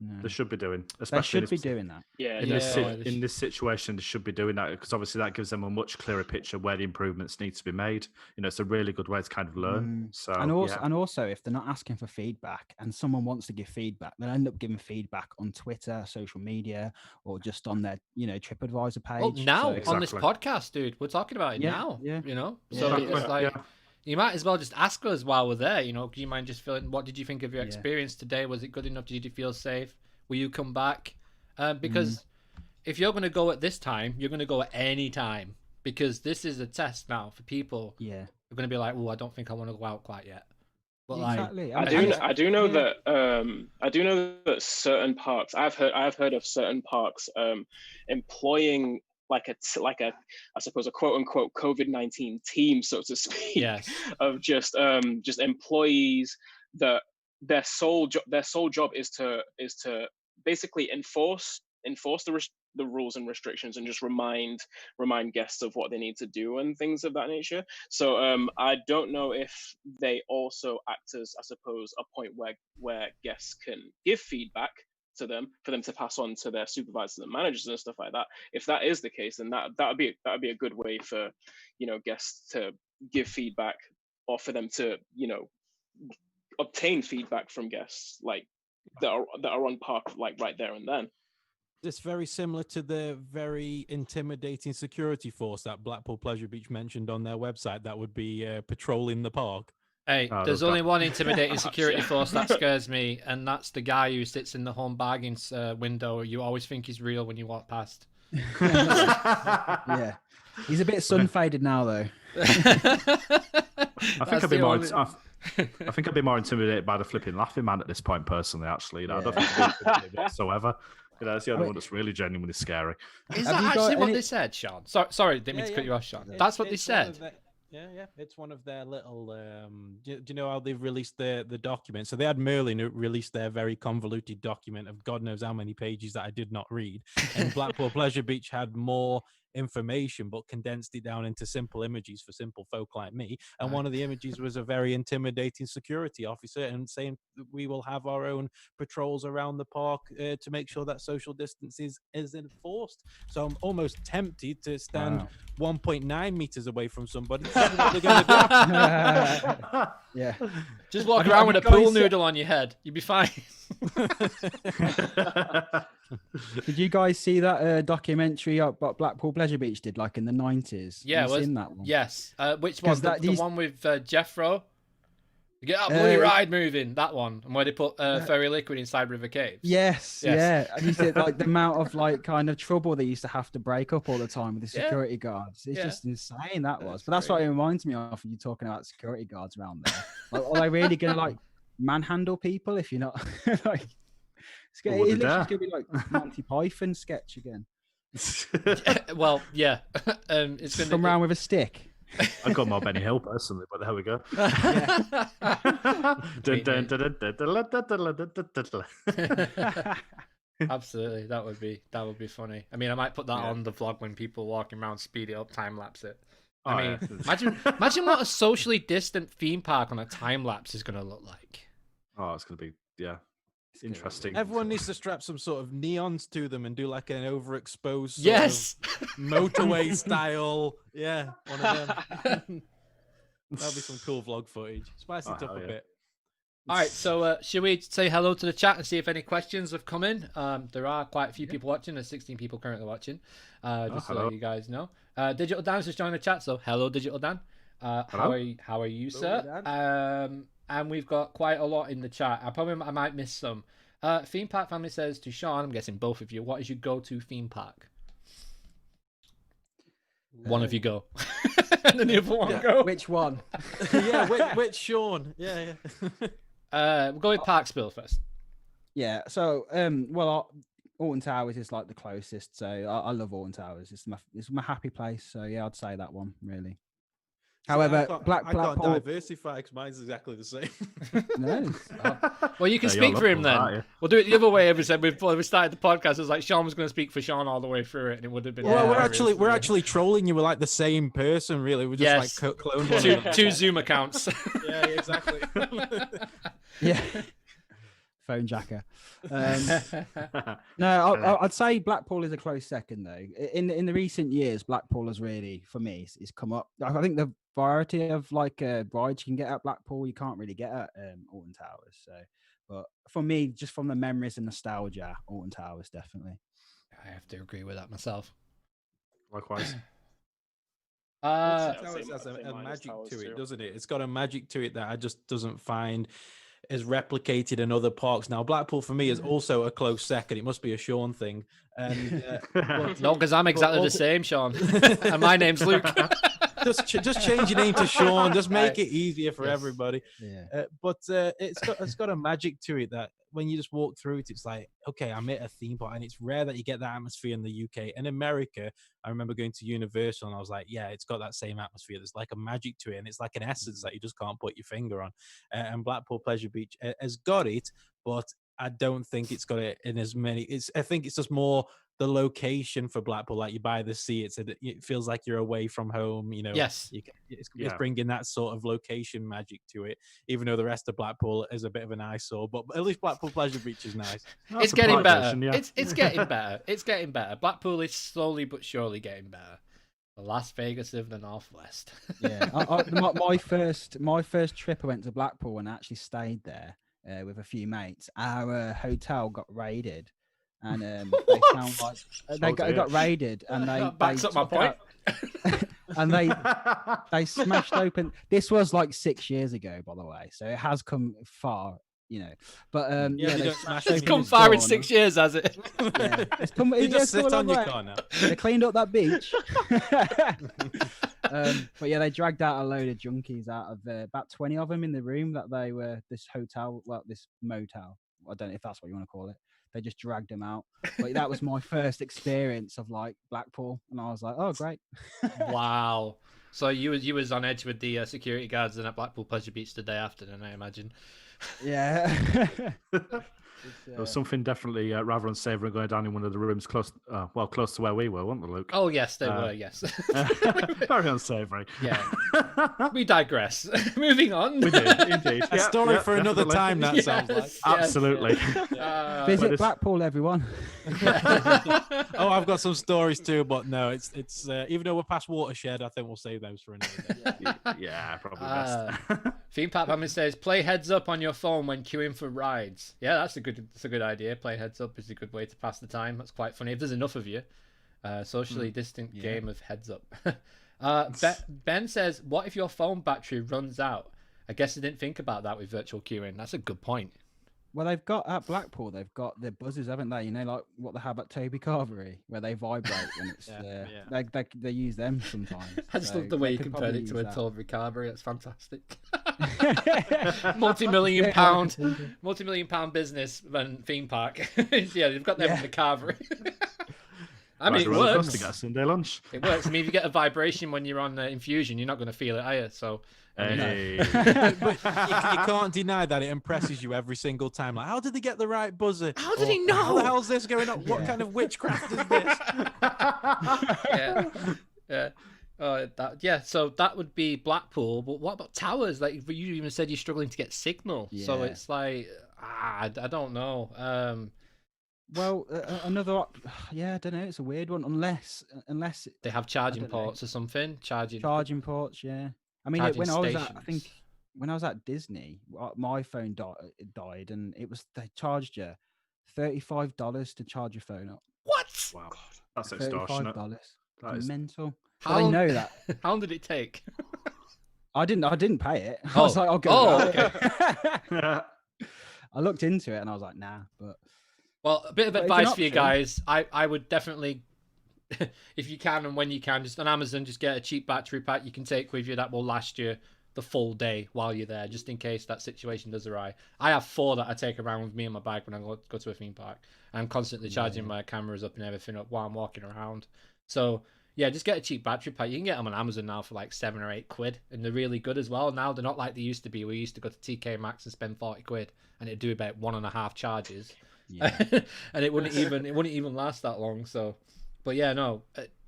No. They should be doing, especially doing that. Yeah. In this situation, they should be doing that, because obviously that gives them a much clearer picture where the improvements need to be made. You know, it's a really good way to kind of learn. So and also, if they're not asking for feedback and someone wants to give feedback, they'll end up giving feedback on Twitter, social media, or just on their, you know, TripAdvisor page. Well, now on this podcast, dude, we're talking about it now. Yeah. You know, so it's like you might as well just ask us while we're there. You know, do you mind just filling? What did you think of your experience today? Was it good enough? Did you feel safe? Will you come back? Because if you're going to go at this time, you're going to go at any time, because this is a test now for people. Yeah, they're going to be like, "Oh, I don't think I want to go out quite yet." But exactly. I do know that certain parks. I've heard of certain parks employing like a I suppose a quote unquote COVID-19 team, so to speak, of just employees that their sole job is to basically enforce the rules and restrictions and just remind guests of what they need to do and things of that nature. So I don't know if they also act as, I suppose, a point where guests can give feedback to them for them to pass on to their supervisors and managers and stuff like that. If that is the case, then that would be a good way for, you know, guests to give feedback, or for them to, you know, obtain feedback from guests like that are on park, like right there and then. It's very similar to the very intimidating security force that Blackpool Pleasure Beach mentioned on their website that would be patrolling the park. Hey, there's only one intimidating security force that scares me, and that's the guy who sits in the home bargains window. You always think he's real when you walk past. Yeah, he's a bit sun-faded now, though. I think I'd be more intimidated by the flipping laughing man at this point, personally. Actually, I don't think I'd be intimidated whatsoever. You know, that's the only one that's really genuinely scary. Is that actually what they said, Sean? Sorry, didn't mean to cut you off, Sean. That's what they said. Yeah. It's one of their little. Do you know how they've released the document? So they had Merlin who released their very convoluted document of God knows how many pages that I did not read. And Blackpool Pleasure Beach had more information but condensed it down into simple images for simple folk like me. And one of the images was a very intimidating security officer and saying we will have our own patrols around the park to make sure that social distance is enforced. So I'm almost tempted to stand 1.9 meters away from somebody to see what they're going to do. Yeah, just walk around with a pool noodle on your head, you'd be fine. Did you guys see that documentary about Blackpool Pleasure Beach did, like in the 90s? Yeah, have you seen that one? Yes. Which one? The one with Jeffro? Get that bloody ride moving, that one, and where they put fairy liquid inside River Caves. Yes, yeah. And you said like the amount of like kind of trouble they used to have to break up all the time with the security guards. It's just insane, that was. But that's what it reminds me of you talking about security guards around there. Like, are they really going to like manhandle people if you're not like? It's literally going to be like Monty Python sketch again. Well, yeah. It's going to come around with a stick. I've got more Benny Hill personally, but there we go. Absolutely, that would be funny. I mean, I might put that on the vlog when people walking around, speed it up, time lapse it. I mean, imagine what a socially distant theme park on a time lapse is going to look like. Oh, it's going to be interesting. Everyone needs to strap some sort of neons to them and do like an overexposed motorway style. Yeah, one of them. That'll be some cool vlog footage. Spice it up a bit. All right, so should we say hello to the chat and see if any questions have come in? There are quite a few people watching. There's 16 people currently watching. Just so let you guys know. Digital Dan's just joined the chat, so hello, Digital Dan. How are you, sir? And we've got quite a lot in the chat. I might miss some. Theme Park Family says to Sean, I'm guessing both of you, what is your go-to theme park? One of you go. And then the other one go. Which one? which Sean? Yeah. We'll go with ParkSpill first. Yeah, so, Alton Towers is like the closest, so I love Alton Towers. It's my happy place, so yeah, I'd say that one, really. However, I can't diversify because mine's exactly the same. No. Well, you can speak for him then. We'll do it the other way. Every said before we started the podcast, it was like Sean was going to speak for Sean all the way through it, and it would have been. Well, we're actually trolling you. We're like the same person, really. We're just like cloned two Zoom accounts. Yeah, exactly. Yeah. Phone jacker. No, I'd say Blackpool is a close second though. In the recent years, Blackpool has really, for me, it's come up. I think the variety of like rides you can get at Blackpool, you can't really get at Alton Towers. So, but for me, just from the memories and nostalgia, Alton Towers definitely. I have to agree with that myself. Likewise. Towers has a magic to it, doesn't it? It's got a magic to it that I just doesn't find is replicated in other parks. Now, Blackpool for me is also a close second. It must be a Sean thing. And no, because I'm exactly the same, Sean. And my name's Luke. just change your name to Sean. Just make it easier for everybody. Yeah. But it's got a magic to it that when you just walk through it, it's like, okay, I'm at a theme park, and it's rare that you get that atmosphere in the UK. In America, I remember going to Universal, and I was like, yeah, it's got that same atmosphere. There's like a magic to it, and it's like an essence that you just can't put your finger on. And Blackpool Pleasure Beach has got it, but I don't think it's got it in as many. I think it's just more the location for Blackpool, like you by the sea. It feels like you're away from home. You know, yes, it's bringing that sort of location magic to it. Even though the rest of Blackpool is a bit of an eyesore, but at least Blackpool Pleasure Beach is nice. It's getting better. It's getting better. It's getting better. Blackpool is slowly but surely getting better. The Las Vegas of the Northwest. Yeah, my first trip, I went to Blackpool and actually stayed there with a few mates. Our hotel got raided. And they found like they got raided, and they backs up my point. And they smashed open. This was like 6 years ago, by the way, so it has come far, you know. But it's come far in 6 years, has it? Yeah, it's come. You just sit on your car now. They cleaned up that beach. But yeah, they dragged out a load of junkies out of about 20 of them in the room that they were this motel. I don't know if that's what you want to call it. They just dragged him out. But that was my first experience of like Blackpool, and I was like, "Oh, great!" Wow. So you was on edge with the security guards at Blackpool Pleasure Beach the day after, then I imagine. Yeah. There was something definitely rather unsavory going down in one of the rooms close to where we were, weren't there, Luke? Oh yes, they were. Yes. Very unsavory. Yeah. We digress. Moving on. We did indeed. A story for another time. That sounds like. Absolutely. Visit Blackpool, everyone. Oh, I've got some stories too, but no, it's even though we're past Watershed, I think we'll save those for another day. Yeah, probably best. Theme Park Family says, play heads up on your phone when queuing for rides. Yeah, that's a good idea. Play heads up is a good way to pass the time. That's quite funny. If there's enough of you. Socially distant game of heads up. Ben says, what if your phone battery runs out? I guess I didn't think about that with virtual queuing. That's a good point. Well, they've got at Blackpool, they've got the buzzers, haven't they? You know, like what they have at Toby Carvery, where they vibrate when it's they use them sometimes. I just love the way you compared it to a Toby Carvery. That's fantastic. multi-million pound business and theme park. Yeah, they've got them in the Carvery. I mean, it works. To get a Sunday lunch. It works. I mean, if you get a vibration when you're on infusion, you're not going to feel it, are you? So. Hey. But you can't deny that it impresses you every single time. Like, how did they get the right buzzer? How did he know? How the hell's this going on? What kind of witchcraft is this? Yeah. So that would be Blackpool. But what about towers? Like you even said, you're struggling to get signal. Yeah. So it's like I don't know. Well, another, I don't know. It's a weird one, unless they have charging ports or something. Charging ports, yeah. I mean, when I was at Disney, my phone died, and they charged you $35 to charge your phone up. What? Wow, that's extortionate. That is mental. How long, know that? How long did it take? I didn't pay it. I was like, I'll go. Oh, okay. I looked into it and I was like, nah. Well, a bit of advice for you guys. I would definitely, if you can and when you can, just on Amazon, just get a cheap battery pack you can take with you that will last you the full day while you're there, just in case that situation does arise. I have 4 that I take around with me in my bag when I go to a theme park. I'm constantly charging my cameras up and everything up while I'm walking around. So yeah, just get a cheap battery pack. You can get them on Amazon now for like £7 or £8, and they're really good as well. Now they're not like they used to be. We used to go to TK Maxx and spend £40, and it'd do about 1.5 charges. Yeah. And it wouldn't even last that long. So, but yeah, no,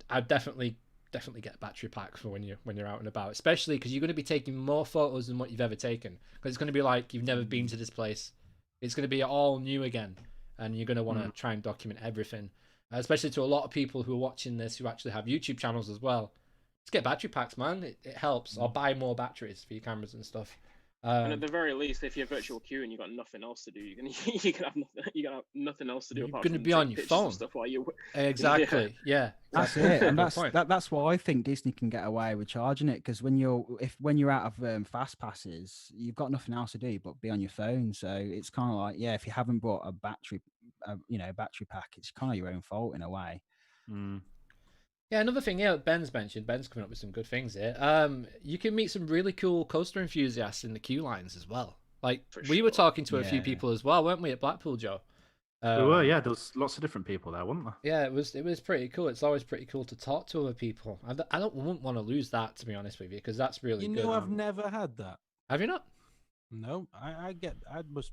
I'd definitely get a battery pack for when you're out and about, especially because you're going to be taking more photos than what you've ever taken. Because it's going to be like you've never been to this place. It's going to be all new again, and you're going to want to try and document everything. Especially to a lot of people who are watching this who actually have YouTube channels as well. Just get battery packs, man. It helps. Or buy more batteries for your cameras and stuff. And at the very least, if you're virtual queuing and you've got nothing else to do, you're gonna have nothing else to do. You're gonna be on your phone. Stuff while you exactly. Yeah. That's it, and that's why I think Disney can get away with charging it, because when you're out of fast passes, you've got nothing else to do but be on your phone. So it's kind of like, yeah, if you haven't bought a battery pack, it's kind of your own fault in a way. Yeah, another thing Ben's mentioned. Ben's coming up with some good things here. You can meet some really cool coaster enthusiasts in the queue lines as well. Like we were talking to a few people as well, weren't we, at Blackpool, Joe? We were, yeah. There was lots of different people there, weren't there? Yeah, it was pretty cool. It's always pretty cool to talk to other people. I wouldn't want to lose that, to be honest with you, because that's really good. You know, I've never had that. Have you not? No, I must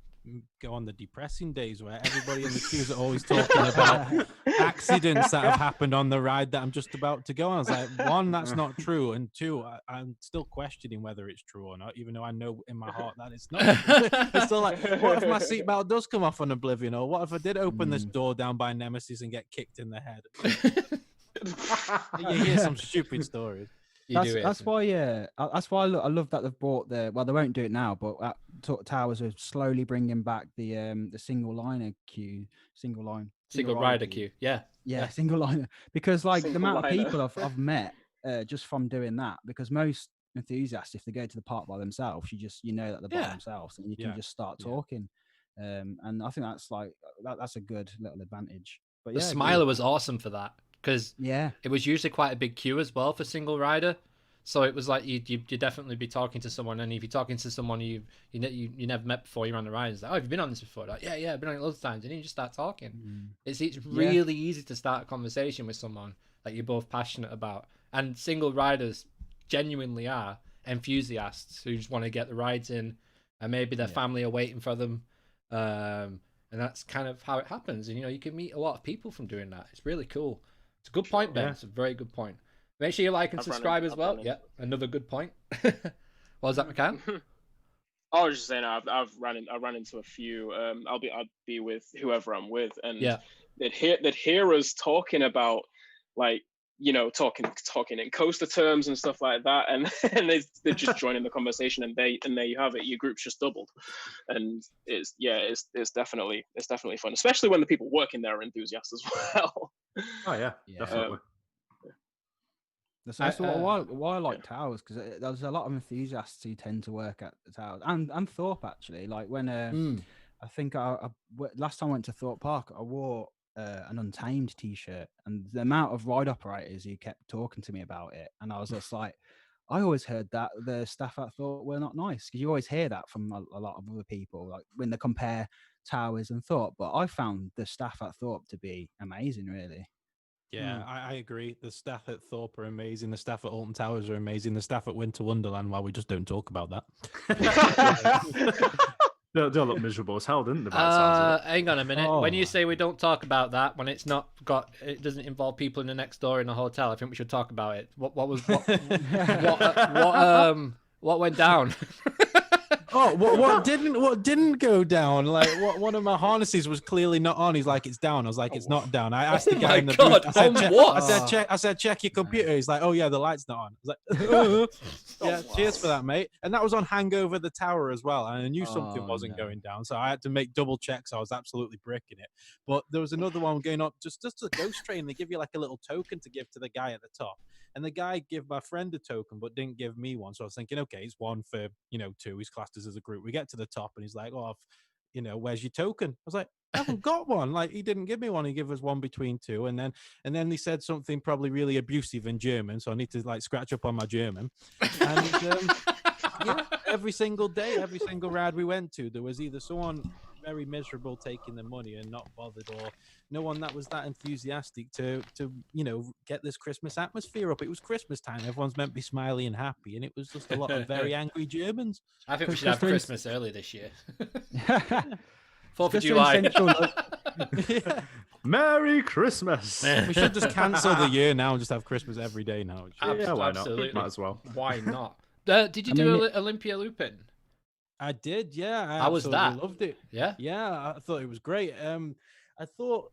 go on the depressing days where everybody in the queues are always talking about accidents that have happened on the ride that I'm just about to go on. I was like, one, that's not true, and two, I'm still questioning whether it's true or not, even though I know in my heart that it's not. It's still like, what if my seatbelt does come off on Oblivion, or what if I did open this door down by Nemesis and get kicked in the head? You hear some stupid stories. That's why I love that they've brought they won't do it now, but Towers are slowly bringing back the single rider queue, single liner, because like the amount of people I've met just from doing that, because most enthusiasts, if they go to the park by themselves, you know that they're by themselves and you can just start talking, and I think that's a good little advantage. But the Smiler was awesome for that. Because it was usually quite a big queue as well for single rider, so it was like you'd definitely be talking to someone, and if you're talking to someone you never met before, you're on the ride, it's like, oh, have you been on this before? Like, yeah, I've been on it loads of times, and then you just start talking. It's really easy to start a conversation with someone that you're both passionate about, and single riders genuinely are enthusiasts who just want to get the rides in, and maybe their family are waiting for them, and that's kind of how it happens. And you can meet a lot of people from doing that. It's really cool. It's a good point, Ben. It's a very good point. Make sure you like and subscribe as well. Yeah, another good point. What was that, Mikhile? I was just saying, I've run into a few. I'll be with whoever I'm with, and they'd hear us talking about, like, talking in coaster terms and stuff like that, and they just join in the conversation, and there you have it. Your group's just doubled, and it's definitely fun, especially when the people working there are enthusiasts as well. Oh yeah, definitely. That's why I like Towers, because there's a lot of enthusiasts who tend to work at the Towers, and Thorpe actually. Like when I think last time I went to Thorpe Park, I wore an Untamed t-shirt, and the amount of ride operators who kept talking to me about it, and I was just like, I always heard that the staff at Thorpe were not nice, because you always hear that from a lot of other people, like when they compare Towers and Thorpe, but I found the staff at Thorpe to be amazing, really. Yeah, I agree. The staff at Thorpe are amazing. The staff at Alton Towers are amazing. The staff at Winter Wonderland, well, we just don't talk about that. They'll look miserable as hell, didn't they? Hang on a minute. When you say we don't talk about that, when it doesn't involve people in the next door in a hotel, I think we should talk about it. What went down? What didn't go down? Like, one of my harnesses was clearly not on. He's like, it's down. I was like, it's not down. I asked the guy in the booth. I said, check your computer. He's like, oh yeah, the light's not on. I was like, cheers for that, mate. And that was on Hangover the Tower as well. And I knew something wasn't going down, so I had to make double checks. I was absolutely bricking it. But there was another one going up, just a ghost train. They give you like a little token to give to the guy at the top. And the guy gave my friend a token, but didn't give me one. So I was thinking, okay, it's one for, two. He's classed as a group. We get to the top and he's like, oh, where's your token? I was like, I haven't got one. Like, he didn't give me one. He gave us one between two. And then he said something probably really abusive in German. So I need to like scratch up on my German. And every single day, every single ride we went to, there was either someone very miserable taking the money and not bothered, or no one that was that enthusiastic to get this Christmas atmosphere up. It was Christmas time. Everyone's meant to be smiley and happy, and it was just a lot of very angry Germans. I think we should have Christmas early this year. 4th of July. Merry Christmas. We should just cancel the year now and just have Christmas every day now. Yeah, why absolutely. Not? Might as well. Why not? Did you do Olympia Looping? I did, yeah. How was that? Loved it. Yeah? Yeah, I thought it was great. I thought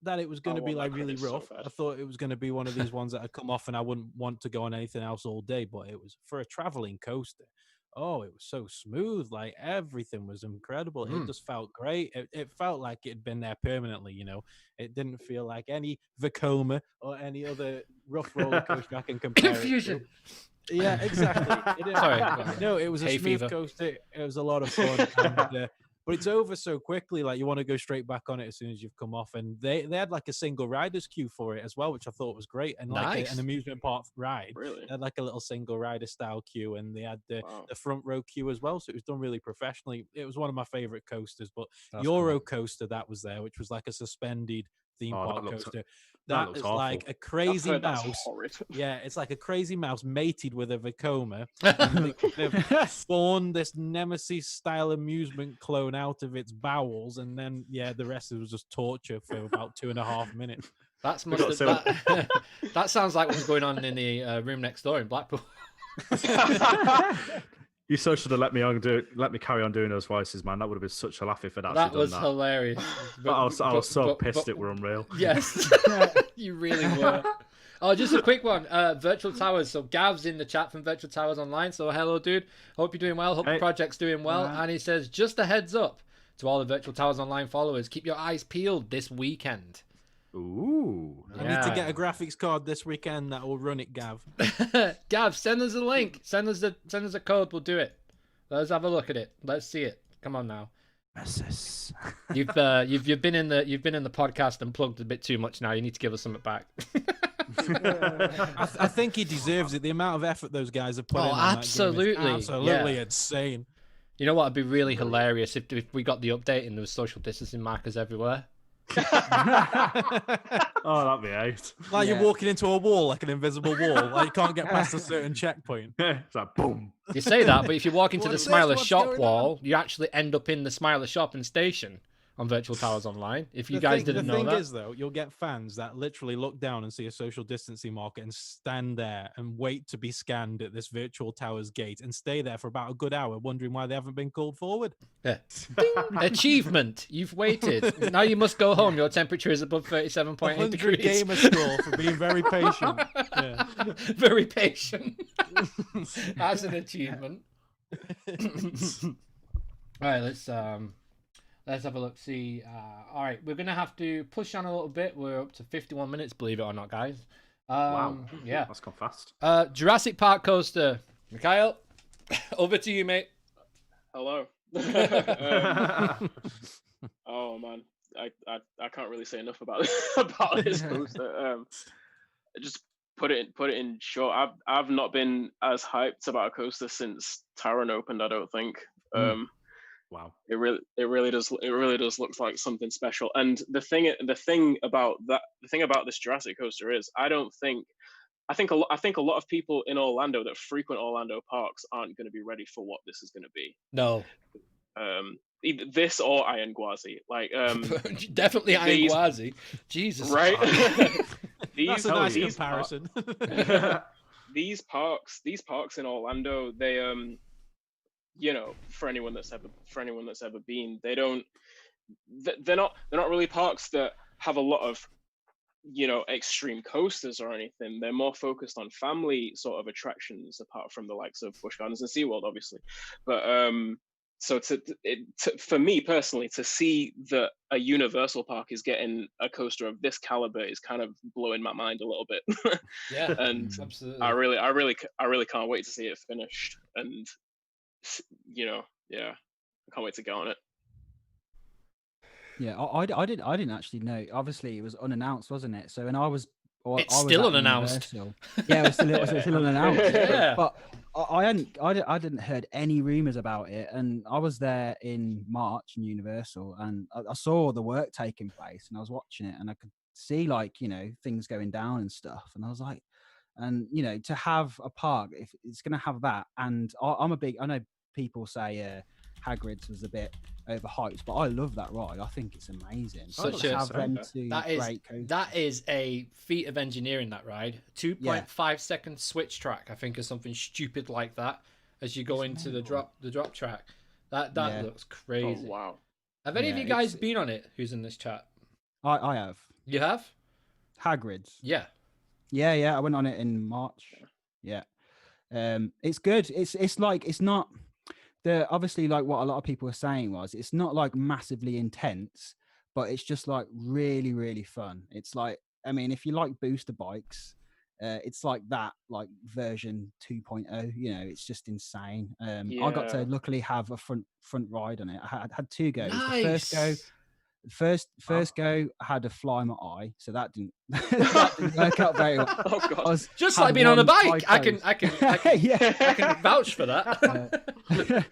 that it was going to be like really rough. I thought it was going to be one of these ones that I'd come off and I wouldn't want to go on anything else all day, but it was for a traveling coaster. oh, it was so smooth. Like everything was incredible. It just felt great. It felt like it had been there permanently. You know, it didn't feel like any Vekoma or any other rough roller coaster I can compare Confusion. it to. Yeah, exactly. Sorry. No, it was a Hay smooth fever. coaster. It was a lot of fun. And, but it's over so quickly. Like you want to go straight back on it as soon as you've come off. And they had like a single rider's queue for it as well, which I thought was great. And like an amusement park ride, Really? they had like a little single rider style queue, and they had the front row queue as well. So it was done really professionally. It was one of my favorite coasters. But Euro Coaster that was there, which was like a suspended theme park coaster. That is awful. like a crazy mouse. Yeah, it's like a crazy mouse mated with a Vekoma. They've spawned this Nemesis style amusement clone out of its bowels, and then the rest was just torture for about 2.5 minutes. That sounds like what's going on in the room next door in Blackpool. You so should have let me carry on doing those voices, man. That would have been such a laugh if it actually done that. That was hilarious. But I was so pissed it were unreal. Yes, you really were. Oh, just a quick one. Virtual Towers. So Gav's in the chat from Virtual Towers Online. So hello, dude. Hope you're doing well. Hope the project's doing well. And he says, just a heads up to all the Virtual Towers Online followers. Keep your eyes peeled this weekend. Ooh. I need to get a graphics card this weekend that will run it, Gav. Giv, send us a link. Send us a code. We'll do it. Let's have a look at it. Let's see it. Come on now. You've been in the podcast and plugged a bit too much now. You need to give us something back. I think he deserves it. The amount of effort those guys have put in on absolutely. That game is absolutely insane. You know what? It'd be really hilarious if we got the update and there was social distancing markers everywhere. Oh, that'd be eight. Like you're walking into a wall, like an invisible wall. Like you can't get past a certain checkpoint. It's like boom. You say that, but if you walk into the Smiler shop wall, you actually end up in the Smiler shop and station on Virtual Towers Online. If you guys didn't know that. The thing is, though, you'll get fans that literally look down and see a social distancing marker and stand there and wait to be scanned at this Virtual Towers gate and stay there for about a good hour, wondering why they haven't been called forward. Yeah. Achievement. You've waited. Now you must go home. Your temperature is above 37.8 degrees. Gamer score for being very patient. Yeah. Very patient. That's an achievement. All right, let's have a look. See, all right, we're gonna have to push on a little bit. We're up to 51 minutes, believe it or not, guys. Wow, yeah, that's gone fast. Jurassic Park coaster, Mikhile, over to you, mate. Hello. Oh man, I can't really say enough about this coaster. Just put it in short. I've not been as hyped about a coaster since Taron opened. I don't think. Wow. It really does look like something special. And the thing about this Jurassic coaster is I think a lot of people in Orlando that frequent Orlando parks aren't going to be ready for what this is going to be. No. Either this or Iron Gwazi. Like definitely Iron Gwazi. Jesus. Right. That's a nice comparison. These parks in Orlando, they you know, for anyone that's ever been, they're not really parks that have a lot of, you know, extreme coasters or anything. They're more focused on family sort of attractions, apart from the likes of Busch Gardens and SeaWorld, obviously. But so for me personally, to see that a Universal park is getting a coaster of this caliber is kind of blowing my mind a little bit. Yeah, and absolutely. I really can't wait to see it finished. And you know, yeah, I can't wait to go on it. Yeah, I didn't actually know. Obviously, it was unannounced, wasn't it? So, and I was still unannounced. Yeah, it was still unannounced. Yeah. But I didn't heard any rumors about it, and I was there in March in Universal, and I saw the work taking place, and I was watching it, and I could see, like, you know, things going down and stuff, and I was like, and you know, to have a park, if it's going to have that, and I know people say Hagrid's was a bit overhyped, but I love that ride. I think it's amazing. That is a feat of engineering, that ride. 2.5 second switch track, I think, is something stupid like that as you go into the drop track. That looks crazy. Oh, wow. Have any of you guys been on it? Who's in this chat? I have. You have? Hagrid's. Yeah. Yeah. I went on it in March. Yeah. It's good. It's like, it's not obviously, like what a lot of people were saying was, it's not like massively intense, but it's just like really, really fun. It's like, I mean, if you like booster bikes, it's like that, like version 2.0. You know, it's just insane. I got to luckily have a front ride on it. I had 2 goes. Nice. First go, I had to fly my eye, so that didn't work out very well. Oh God. Just like being on a bike. I can yeah, I can vouch for that.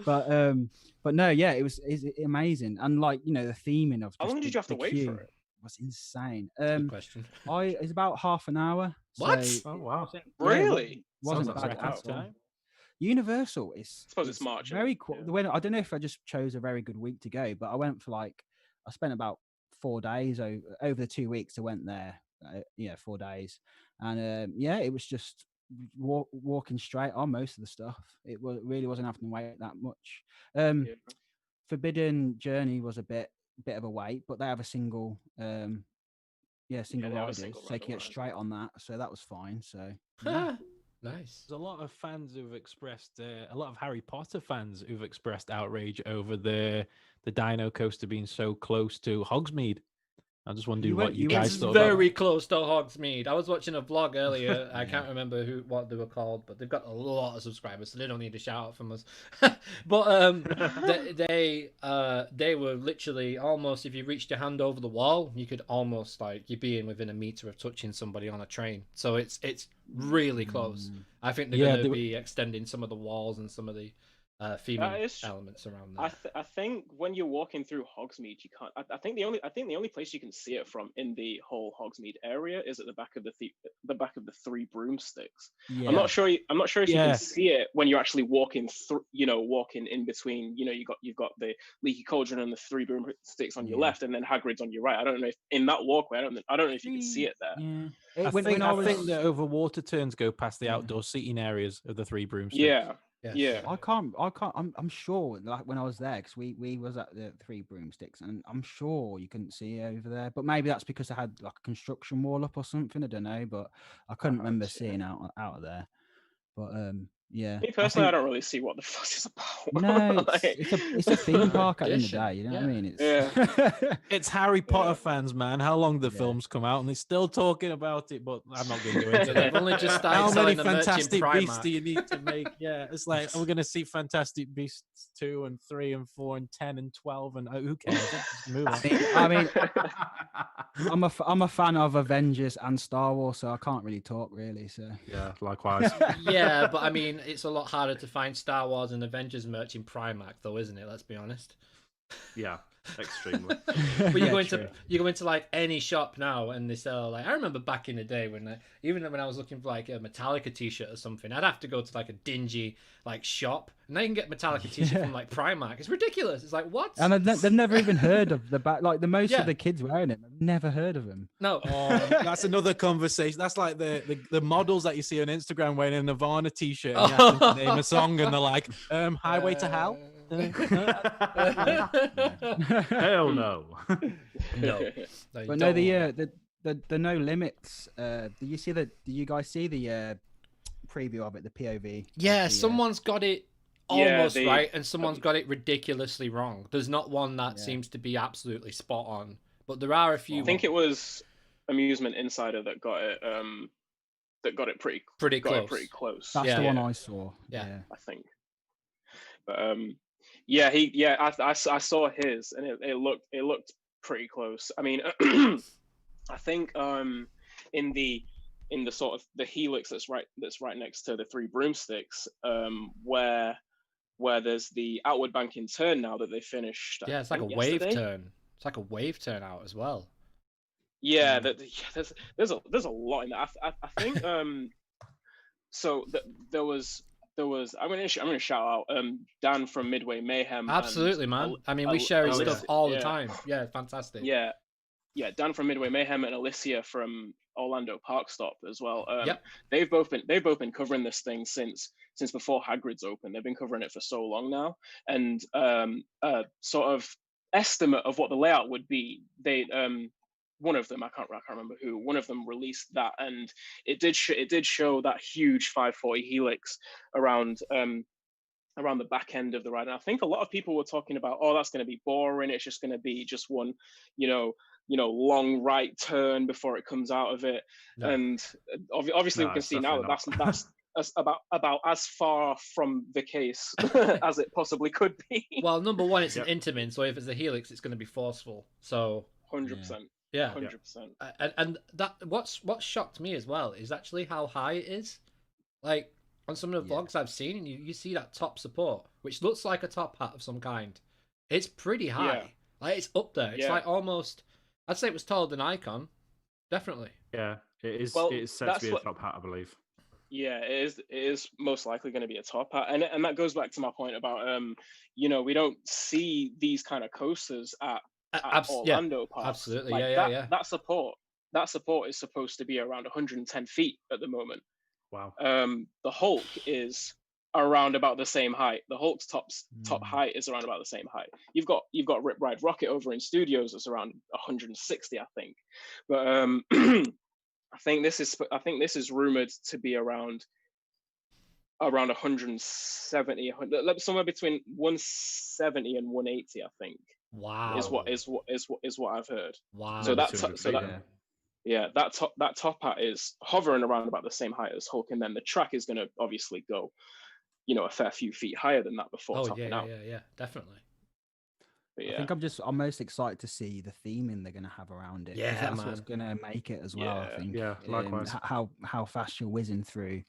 But no, yeah, it's amazing, and like, you know, the theming of how long did you have to wait for it? Was insane. Good question. It's about half an hour. What? So Oh wow. Really? wasn't Sounds like bad record at all. time. Universal is, I suppose it's March, isn't very it? cool. Yeah. I don't know if I just chose a very good week to go, but I went for I spent about 4 days over the 2 weeks. I went there, 4 days, and yeah, it was just walking straight on most of the stuff. It really wasn't having to wait that much. Forbidden Journey was a bit of a wait, but they have a single riders, so you can get straight on that, so that was fine. So yeah. Nice. There's a lot of fans who've expressed, a lot of Harry Potter fans who've expressed outrage over the Dino coaster being so close to Hogsmeade. I just wondered what you guys thought. Very close to Hogsmeade. I was watching a vlog earlier. I can't remember what they were called, but they've got a lot of subscribers, so they don't need a shout out from us. But they were literally almost, if you reached your hand over the wall, you could almost you'd be within a meter of touching somebody on a train. So it's really close. I think they're going to be extending some of the walls and some of the theming elements around that. I think when you're walking through Hogsmeade, you can't. I think the only place you can see it from in the whole Hogsmeade area is at the back of the 3 broomsticks. Yeah. I'm not sure if you can see it when you're actually walking through. Walking in between. You've got the Leaky Cauldron and the 3 broomsticks on your left, and then Hagrid's on your right. I don't know if in that walkway. I don't know if you can see it there. Yeah. I think the over water turns go past the outdoor seating areas of the 3 broomsticks. Yeah. Yes. Yeah, I can't. I'm sure. Like when I was there, because we was at the 3 broomsticks, and I'm sure you couldn't see over there. But maybe that's because I had like a construction wall up or something. I don't know, but I couldn't remember seeing out of there. But yeah. Me personally, I don't really see what the fuss is about. No, it's a theme park at the end of the day. You know what I mean? It's it's Harry Potter fans, man. How long the films come out and they're still talking about it, but I'm not going to go into that. They've only just started How many selling the Fantastic merch in Beasts Primark. do you need to make? Yeah, it's like, are we going to see Fantastic Beasts 2 and 3 and 4 and 10 and 12 and who cares? Just move on. I mean, I'm a fan of Avengers and Star Wars, so I can't really talk really. So yeah, likewise. Yeah, but I mean, it's a lot harder to find Star Wars and Avengers merch in Primark, though, isn't it? Let's be honest. Yeah, extremely. But you go into like any shop now, and they sell I remember back in the day when even when I was looking for like a Metallica t-shirt or something, I'd have to go to like a dingy shop, and they can get Metallica t-shirt from like Primark. It's ridiculous. It's like, what? And they've never even heard of the back. Like the most of the kids wearing it, I've never heard of them. No, that's another conversation. That's like the models that you see on Instagram wearing a Nirvana t-shirt and you ask them to name a song, and they're like, "Highway to Hell." Hell no. No. But no, the No Limits. Do you guys see the preview of it? The POV. Yeah, someone's got it almost right, and someone's got it ridiculously wrong. There's not one that seems to be absolutely spot on, but there are a few. I think it was Amusement Insider that got it. That got it pretty close. That's the one I saw. Yeah, I think. But I saw his, and it looked pretty close. I mean, I think in the sort of the helix that's right next to the 3 broomsticks, where there's the outward banking turn now that they finished. Yeah, it's like a wave turn. It's like a wave turn out as well. Yeah, there's a lot in that. I think so there was I'm gonna shout out Dan from Midway Mayhem. Absolutely, man. I mean, we share his stuff all the time. Yeah, fantastic. Yeah, Dan from Midway Mayhem and Alicia from Orlando Park Stop as well. They've both been covering this thing since before Hagrid's open. They've been covering it for so long now, and sort of estimate of what the layout would be. They one of them, I can't remember who. One of them released that, and it did show that huge 540 helix around around the back end of the ride. And I think a lot of people were talking about, oh, that's going to be boring. It's just going to be just one, long right turn before it comes out of it. No. And obviously we can see now that that's about as far from the case as it possibly could be. Well, number one, it's an Intamin, so if it's a Helix, it's going to be forceful. So 100%. Yeah, 100%. And that what shocked me as well is actually how high it is. Like on some of the vlogs I've seen, and you see that top support, which looks like a top hat of some kind. It's pretty high. Yeah. Like it's up there. It's like almost. I'd say it was taller than Icon. Definitely. Yeah, it is. Well, it is said to be a top hat, I believe. Yeah, it is most likely going to be a top hat, and that goes back to my point about we don't see these kind of coasters at Orlando Park. Absolutely, like That support is supposed to be around 110 feet at the moment. Wow. The Hulk is around about the same height. The Hulk's top height is around about the same height. You've got Rip Ride Rocket over in studios that's around 160, I think. But I think this is rumored to be around 170, somewhere between 170 and 180, I think. Wow. Is what I've heard. Wow. So that top hat is hovering around about the same height as Hulk, and then the track is going to obviously go, a fair few feet higher than that before topping out. Yeah, definitely. But I think I'm most excited to see the theming they're going to have around it. Yeah, that's what's going to make it as well. I think. Yeah, likewise. How fast you're whizzing through.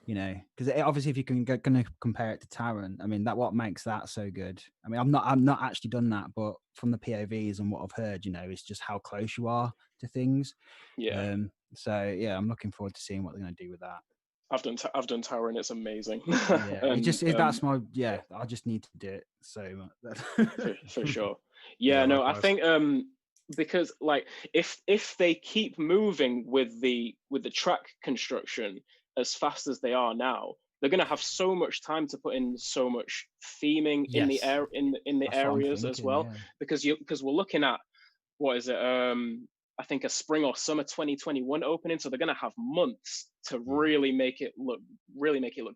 Because obviously if you can going to compare it to Taron, I mean, that what makes that so good. I mean, I'm not actually done that, but from the POVs and what I've heard, it's just how close you are to things. Yeah. So yeah, I'm looking forward to seeing what they're going to do with that. I've done Taron. It's amazing. Yeah, that's my I just need to do it so much. for sure. Yeah, no, I think because like if they keep moving with the track construction as fast as they are now, they're going to have so much time to put in so much theming in the air in the areas as well, because we're looking at what is it I think a spring or summer 2021 opening, so they're going to have months to really make it look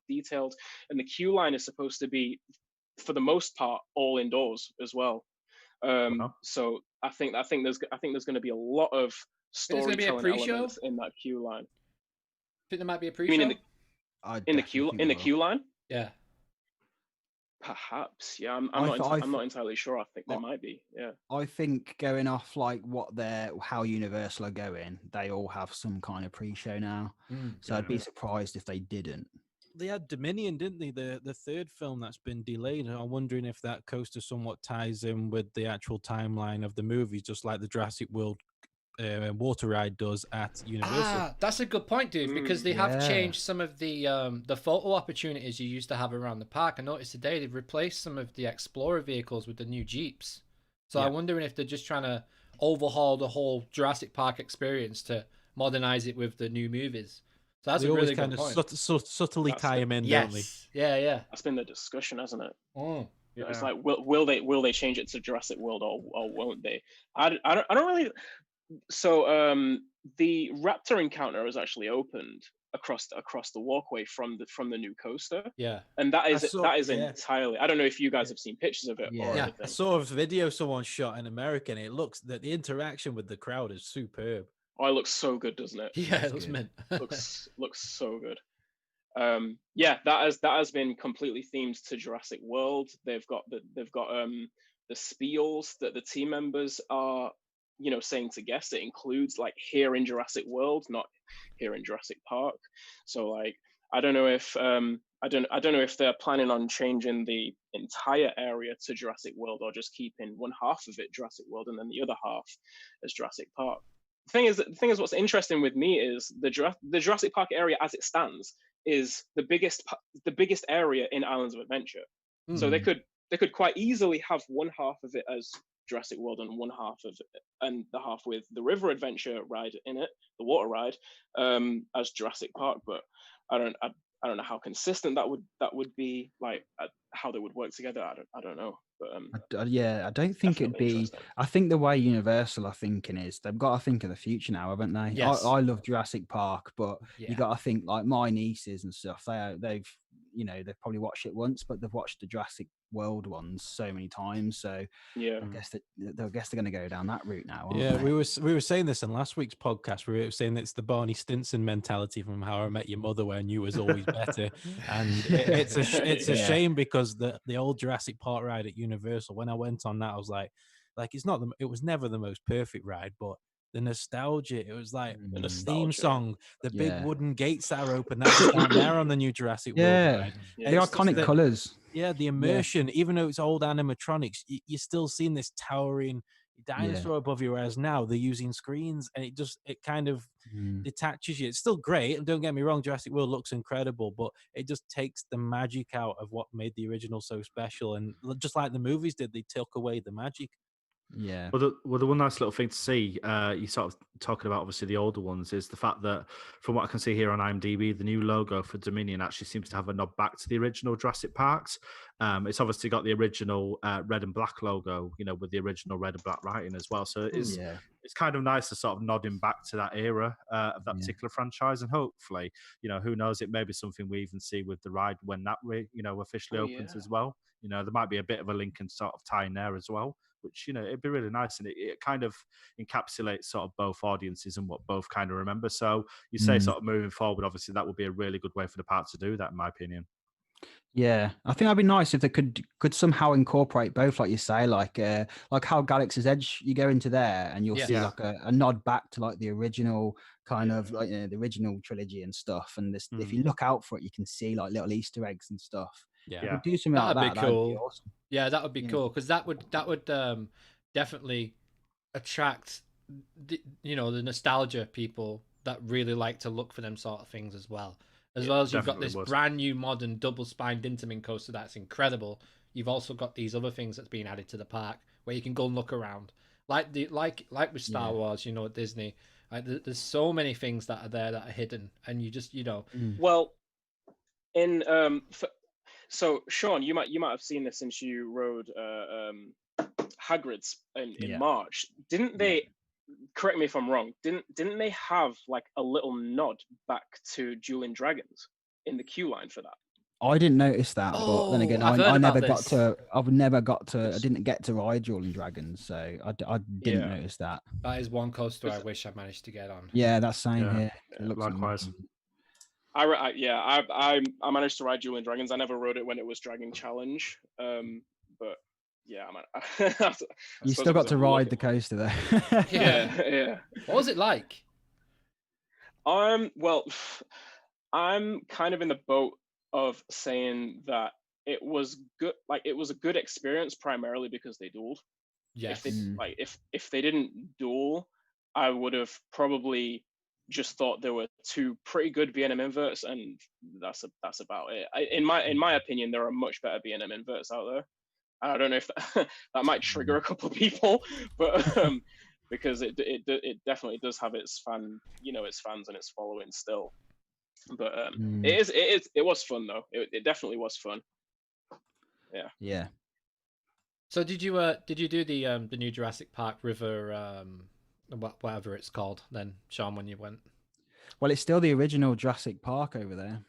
detailed, and the queue line is supposed to be for the most part all indoors as well. So I think there's going to be a lot of storytelling elements in that queue line. Think there might be a pre-show? In the queue line? Yeah. Perhaps. Yeah, I'm not entirely sure. I think there might be. Yeah. I think going off like how Universal are going, they all have some kind of pre-show now. So I'd be surprised if they didn't. They had Dominion, didn't they? The third film that's been delayed. I'm wondering if that coaster somewhat ties in with the actual timeline of the movies, just like the Jurassic World water ride does at Universal. That's a good point, dude, because they have changed some of the photo opportunities you used to have around the park. I noticed today they've replaced some of the Explorer vehicles with the new Jeeps. So I'm wondering if they're just trying to overhaul the whole Jurassic Park experience to modernize it with the new movies. So that's a really good point. Subtly tie them in, don't they? Yeah. That's been the discussion, hasn't it? Yeah. It's like, will they change it to Jurassic World or won't they? I don't really. So the Raptor Encounter is actually opened across the walkway from the new coaster. Yeah, and that is entirely. I don't know if you guys have seen pictures of it. Yeah, I saw a video someone shot in America, and it looks that the interaction with the crowd is superb. Oh, it looks so good, doesn't it? Yeah, it looks mint. looks so good. That has been completely themed to Jurassic World. They've got the spiels that the team members are saying to guests. It includes like here in Jurassic World, not here in Jurassic Park. So like I don't know if they're planning on changing the entire area to Jurassic World or just keeping one half of it Jurassic World and then the other half as Jurassic Park. The thing is what's interesting with me is the Jurassic Park area as it stands is the biggest area in Islands of Adventure. So they could quite easily have one half of it as Jurassic World and one half of it, and the half with the River Adventure ride in it, the water ride, as Jurassic Park. But I don't know how consistent that would be, like how they would work together. I don't know. But I don't think it'd be. I think the way Universal are thinking is they've got to think of the future now, haven't they? Yes. I love Jurassic Park, but you got to think like my nieces and stuff. They've they've probably watched it once, but they've watched the Jurassic World ones so many times. So yeah, I guess they're going to go down that route now. Yeah, they? we were saying this in last week's podcast. We were saying it's the Barney Stinson mentality from How I Met Your Mother, where new was always better, and it's a shame because the old Jurassic Park ride at Universal, when I went on that, I was like it was never the most perfect ride, but the nostalgia, it was like the theme song, the big wooden gates that are open, that just aren't there on the new Jurassic World ride. The iconic colors. Yeah, the immersion, even though it's old animatronics, you're still seeing this towering dinosaur above you, whereas now they're using screens, and it kind of detaches you. It's still great, and don't get me wrong, Jurassic World looks incredible, but it just takes the magic out of what made the original so special. And just like the movies did, they took away the magic. Yeah. Well, the one nice little thing to see, you sort of talking about obviously the older ones, is the fact that from what I can see here on IMDb, the new logo for Dominion actually seems to have a nod back to the original Jurassic Parks. It's obviously got the original red and black logo, with the original red and black writing as well. So it's kind of nice to sort of nodding back to that era of that particular franchise, and hopefully, who knows, it may be something we even see with the ride when that officially opens as well. There might be a bit of a Lincoln sort of tie in there as well, which it'd be really nice, and it kind of encapsulates sort of both audiences and what both kind of remember. So you say sort of moving forward, obviously that would be a really good way for the park to do that, in my opinion. Yeah, I think that'd be nice if they could somehow incorporate both, like you say, like how Galaxy's Edge, you go into there and you'll see like a nod back to like the original kind of like the original trilogy and stuff. And this, if you look out for it, you can see like little Easter eggs and stuff. Yeah, do something like that. That'd be cool. Be awesome. Yeah, that would be cool, because that would definitely attract the nostalgia people that really like to look for them sort of things as well. As well as you've got this brand new modern double-spined Intamin coaster that's incredible. You've also got these other things that's being added to the park where you can go and look around, like with Star Wars, at Disney. There's so many things that are there that are hidden, and you just Well, in so Sean, you might have seen this since you rode Hagrid's in March. Didn't they? Correct me if I'm wrong. Didn't they have like a little nod back to Dueling Dragons in the queue line for that? I didn't notice that, but then again, I never got to. I didn't get to ride Dueling Dragons, so I didn't notice that. That is one coaster I wish I managed to get on. Yeah, that's same here. It looks likewise. I managed to ride Dueling Dragons. I never rode it when it was Dragon Challenge, but yeah, you still got to ride the coaster though. yeah. What was it like? Well, I'm kind of in the boat of saying that it was good. Like, it was a good experience primarily because they dueled. Yes. If they didn't duel, I would have probably just thought there were two pretty good B&M inverts, and that's about it. In my opinion, there are much better B&M inverts out there. I don't know if that might trigger a couple of people, but because it definitely does have its fans and its following still. But it was fun though. It definitely was fun. Yeah. Yeah. So did you do the new Jurassic Park River whatever it's called then, Sean, when you went? Well, it's still the original Jurassic Park over there,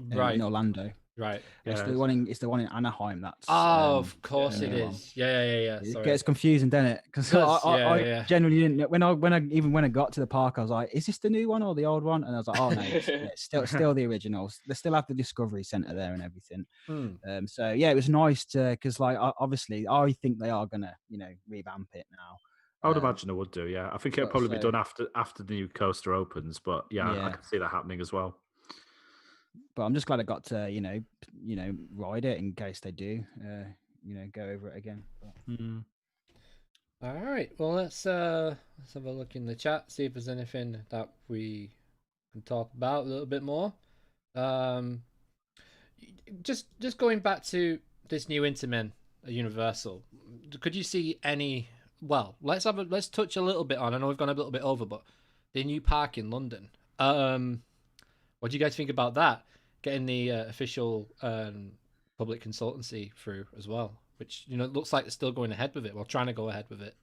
right, in Orlando. Right. It's the one in Anaheim. That's of course it is. Yeah. It gets confusing, doesn't it? Because I generally didn't. When I got to the park, I was like, "Is this the new one or the old one?" And I was like, "Oh no, it's still the originals. They still have the Discovery Center there and everything." So yeah, it was nice because obviously I think they are gonna revamp it now. I would imagine it would do. Yeah, I think it'll probably be done after the new coaster opens. But yeah, I can see that happening as well. But I'm just glad I got to, ride it in case they do, go over it again. All right. Well, let's have a look in the chat, see if there's anything that we can talk about a little bit more. Just going back to this new Intamin Universal, could you see any? Well, let's touch a little bit on. I know we've gone a little bit over, but the new park in London. What do you guys think about that? Getting the official public consultancy through as well, which it looks like they're still going ahead with it. Well, trying to go ahead with it.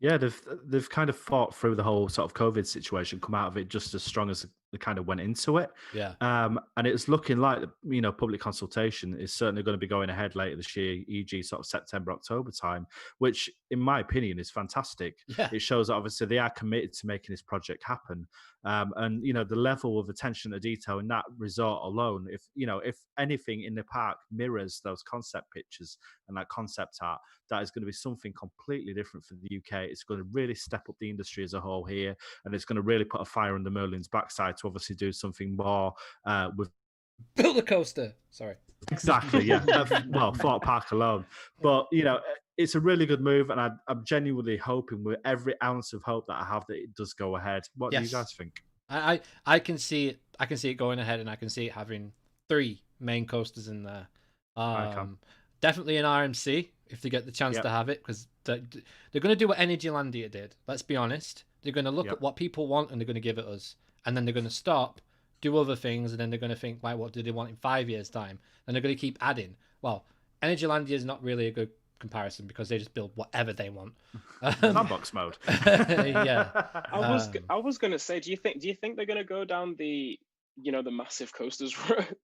Yeah, they've kind of fought through the whole sort of COVID situation, come out of it just as strong as kind of went into it. Yeah. And it's looking like, you know, public consultation is certainly going to be going ahead later this year, e.g. sort of September, October time, which in my opinion is fantastic. Yeah. It shows that obviously they are committed to making this project happen. And, you know, the level of attention to detail in that resort alone, if anything in the park mirrors those concept pictures and that concept art, that is going to be something completely different for the UK. It's going to really step up the industry as a whole here, and it's going to really put a fire under Merlin's backside to obviously do something more with build a coaster. Sorry. Exactly. Yeah. Well, Thorpe Park alone, but you know, it's a really good move, and I'm genuinely hoping, with every ounce of hope that I have, that it does go ahead. What do you guys think? I can see it. I can see it going ahead, and I can see it having 3 main coasters in there. Definitely an RMC if they get the chance to have it, because they're going to do what Energylandia did. Let's be honest. They're going to look at what people want, and they're going to give it us, and then they're going to stop, do other things, and then they're going to think, like, what do they want in 5 years' time? And they're going to keep adding. Well, Energylandia is not really a good comparison because they just build whatever they want. Sandbox mode. Yeah. I was going to say, do you think they're going to go down the, you know, the massive coasters route?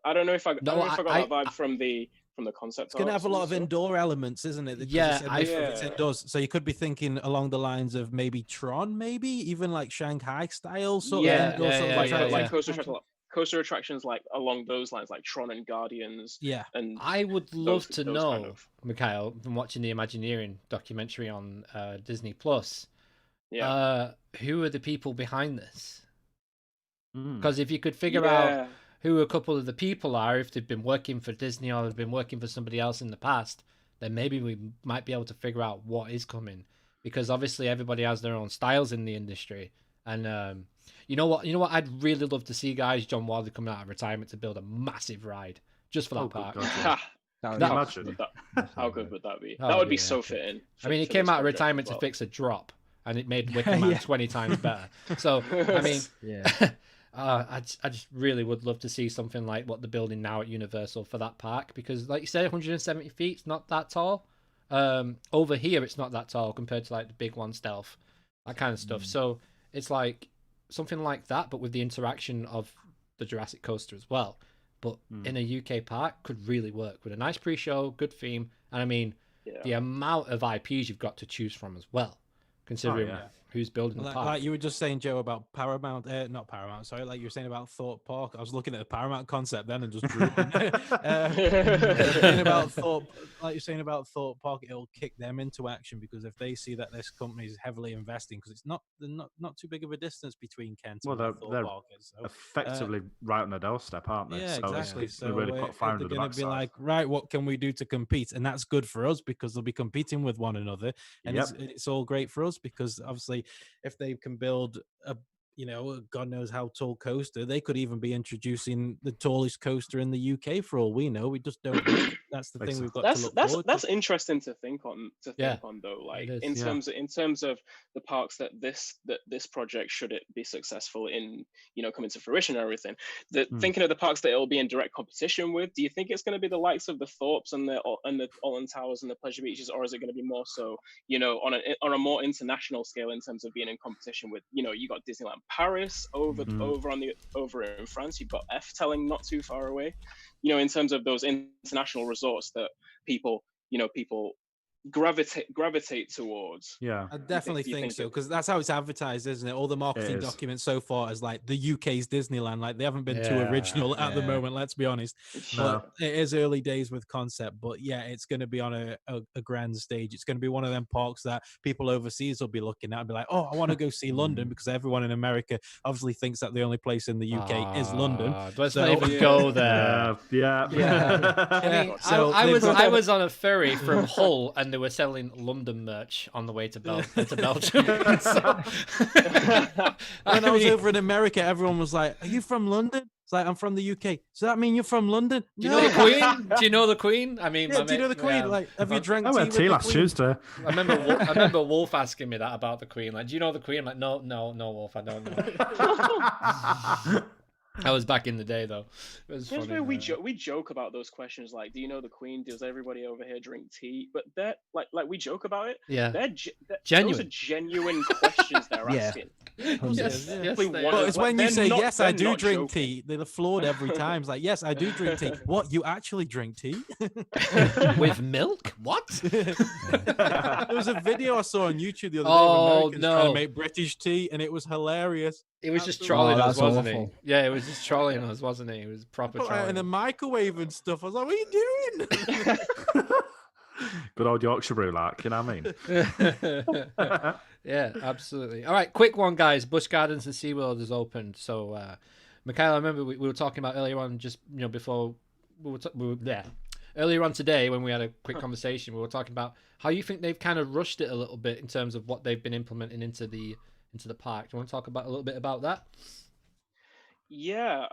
I don't know if I got that vibe from the concept. It's going to have a lot of indoor elements, isn't it? It's indoors. So you could be thinking along the lines of maybe Tron, maybe even like Shanghai style sort of indoor coaster attractions like along those lines, like Tron and Guardians. Yeah. And I would love to know, Mikhile, from watching the Imagineering documentary on Disney Plus, who are the people behind this? Because if you could figure out who a couple of the people are, if they've been working for Disney or they've been working for somebody else in the past, then maybe we might be able to figure out what is coming. Because obviously everybody has their own styles in the industry. And you know what I'd really love to see, guys? John Wilder coming out of retirement to build a massive ride just for that park. How good would that be? That would be so fitting. I mean, he came out of retirement to fix a drop, and it made Wicker Man 20 times better. So, I mean, I just really would love to see something like what they're building now at Universal for that park, because, like you said, 170 feet, it's not that tall. Over here, it's not that tall compared to like the big one, Stealth, that kind of stuff. So it's like something like that, but with the interaction of the Jurassic coaster as well. But in a UK park could really work with a nice pre-show, good theme, and I mean the amount of IPs you've got to choose from as well, considering who's building the park. Like you were just saying, Joe, about Paramount, not Paramount, sorry, like you were saying about Thorpe Park. I was looking at the Paramount concept then and just drew like you're saying about Thorpe Park, it'll kick them into action, because if they see that this company is heavily investing, because it's not too big of a distance between Kent and Thorpe Park is. So, effectively right on the doorstep, aren't they? Yeah, exactly. So really put fire under the backside. They're going to be like, right, what can we do to compete? And that's good for us because they'll be competing with one another, and it's all great for us because obviously if they can build a, you know, God knows how tall coaster, they could even be introducing the tallest coaster in the UK for all we know. We just don't know. That's the thing we've got to look forward to. That's interesting to think on. Though, like in terms of the parks that this project, should it be successful in, you know, coming to fruition and everything, thinking of the parks that it'll be in direct competition with, do you think it's going to be the likes of the Thorpes and the Alton Towers and the Pleasure Beaches, or is it going to be more so, you know, on a more international scale in terms of being in competition with, you know, you got Disneyland Paris over in France, you've got Efteling not too far away, you know, in terms of those international resorts that people gravitate towards. I definitely think so, because that's how it's advertised, isn't it? All the marketing documents so far is like the UK's Disneyland. Like they haven't been too original at the moment, let's be honest. But it is early days with concept, but it's going to be on a grand stage. It's going to be one of them parks that people overseas will be looking at and be like, oh, I want to go see London, because everyone in America obviously thinks that the only place in the UK is London. Let's not even go there. I mean, I was on a ferry from Hull, and they were selling London merch on the way to Belgium. When I was over in America, everyone was like, "Are you from London?" It's like, "I'm from the UK." Does that mean you're from London? Do you know the Queen? Do you know the Queen? I mean, do you know the Queen? Like, have you drank tea? I went tea last Tuesday. I remember Wolf asking me that about the Queen. Like, do you know the Queen? I'm like, no, Wolf, I don't know. That was back in the day, though. It was Here's funny. where we joke about those questions, like, do you know the Queen? Does everybody over here drink tea? But they're like we joke about it. Yeah. Those Genuine. are genuine questions they're asking. Yes, Yes, they well, are. it's when you say yes, I do not drink joking. tea. They're floored every time. It's like, yes, I do drink tea. What? You actually drink tea? With milk? What? There was a video I saw on YouTube the other day Oh, of Americans trying no. to make British tea, and it was hilarious. It was just Absolutely. trolling Oh, us, that's wasn't awful. it? Yeah, it was just trolling us, wasn't it? It was proper Put that in trolling. the microwave and stuff. I was like, what are you doing? Good old Yorkshire brew, like, you know what I mean? Yeah, absolutely. All right, quick one, guys. Busch Gardens and SeaWorld is opened. So, Mikhile, I remember we were talking about earlier on, just before earlier on today when we had a quick conversation, we were talking about how you think they've kind of rushed it a little bit in terms of what they've been implementing into the park. Do you want to talk about a little bit about that? Yeah.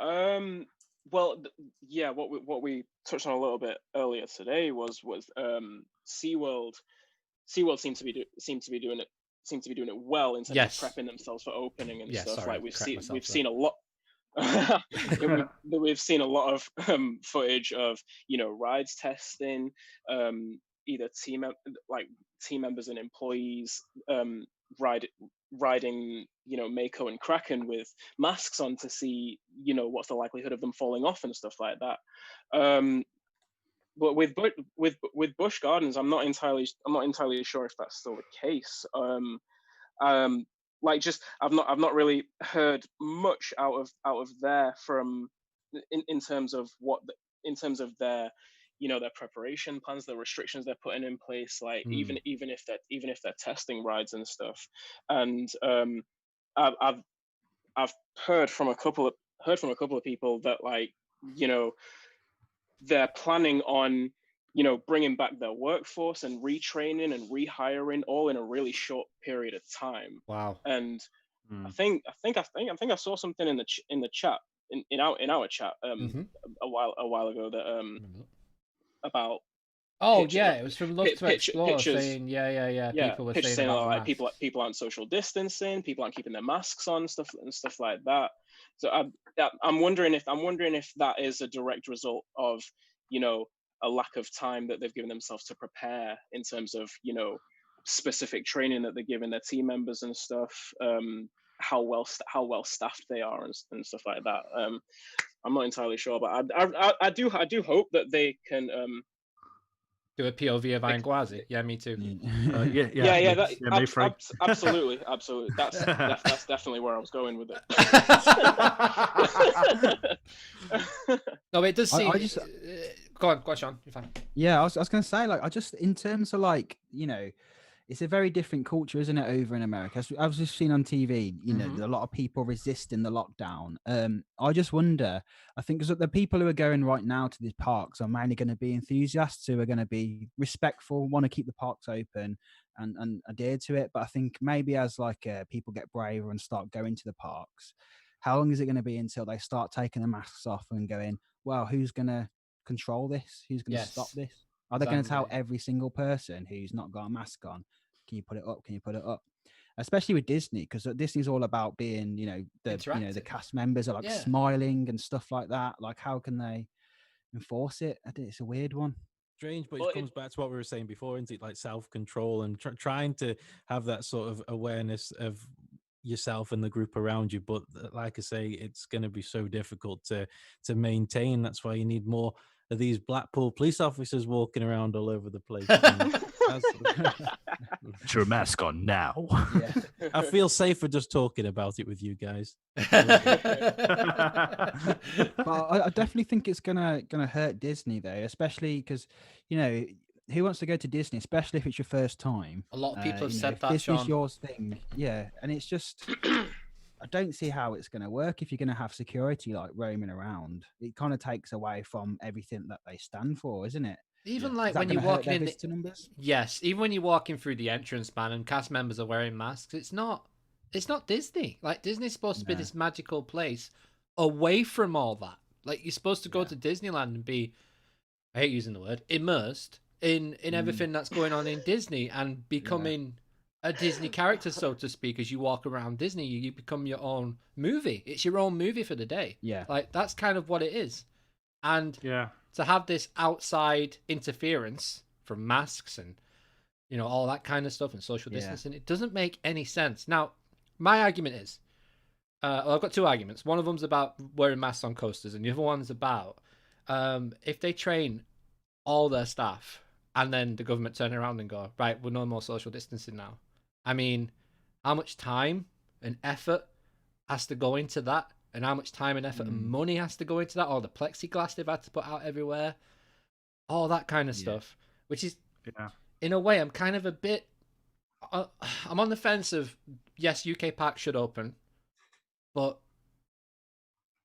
Well, what we touched on a little bit earlier today was SeaWorld. SeaWorld seems to be doing it well in terms of prepping themselves for opening and stuff. Sorry, like we've seen a lot. We've seen a lot of footage of rides testing, either team members and employees riding Mako and Kraken with masks on to see what's the likelihood of them falling off and stuff like that. But with Busch Gardens, I'm not entirely sure if that's still the case. I've not really heard much out of there from in terms of their their preparation plans, the restrictions they're putting in place, like even if they're testing rides and stuff. And I've heard from a couple of people that they're planning on bringing back their workforce and retraining and rehiring all in a really short period of time. Wow. And I think I saw something in the chat in our chat a while ago that about it was from Love to Explore pictures, saying people were saying about like people aren't social distancing, people aren't keeping their masks on, stuff like that. So I'm wondering if that is a direct result of a lack of time that they've given themselves to prepare in terms of specific training that they're giving their team members and stuff, how well staffed they are and stuff like that. I'm not entirely sure, but I do hope that they can do a POV of Angwazi. Yeah, me too. Absolutely. That's definitely where I was going with it. No, it does seem. Go on, Sean. You're fine. Yeah, I was going to say, I just in terms of it's a very different culture, isn't it, over in America? As I've just seen on TV, a lot of people resisting the lockdown. I just wonder, I think because the people who are going right now to these parks are mainly going to be enthusiasts who are going to be respectful, want to keep the parks open and adhere to it. But I think maybe as people get braver and start going to the parks, how long is it going to be until they start taking the masks off and going, well, who's going to control this? Who's going to stop this? Are they going to tell every single person who's not got a mask on, can you put it up? Can you put it up? Especially with Disney, because Disney's all about being, the cast members are smiling and stuff like that. Like, how can they enforce it? I think it's a weird one. Strange, but it comes back to what we were saying before, isn't it? Like self-control and trying to have that sort of awareness of yourself and the group around you. But like I say, it's going to be so difficult to maintain. That's why you need more of these Blackpool police officers walking around all over the place. Put your mask on now. Yeah. I feel safer just talking about it with you guys. But I definitely think it's gonna hurt Disney though, especially because who wants to go to Disney, especially if it's your first time? A lot of people have said that. This is your thing, and it's just. I don't see how it's going to work if you're going to have security roaming around. It kind of takes away from everything that they stand for, isn't it? Even when you're walking in the numbers? Yes, even when you're walking through the entrance, man, and cast members are wearing masks, it's not Disney. Like, Disney's supposed to be this magical place away from all that. Like, you're supposed to go to Disneyland and be, I hate using the word, immersed in everything that's going on in Disney and becoming a Disney character, so to speak. As you walk around Disney, you become your own movie. It's your own movie for the day. Yeah. Like, that's kind of what it is. And Yeah. to have this outside interference from masks and, you know, all that kind of stuff and social distancing, it doesn't make any sense. Now, my argument is, well, I've got two arguments. One of them's about wearing masks on coasters, and the other one's about if they train all their staff and then the government turn around and go, right, we're no more social distancing now. I mean, how much time and effort has to go into that? And how much time and effort and money has to go into that? All the plexiglass they've had to put out everywhere. All that kind of stuff. Which is, in a way, I'm kind of a bit... I'm on the fence of, yes, UK parks should open, but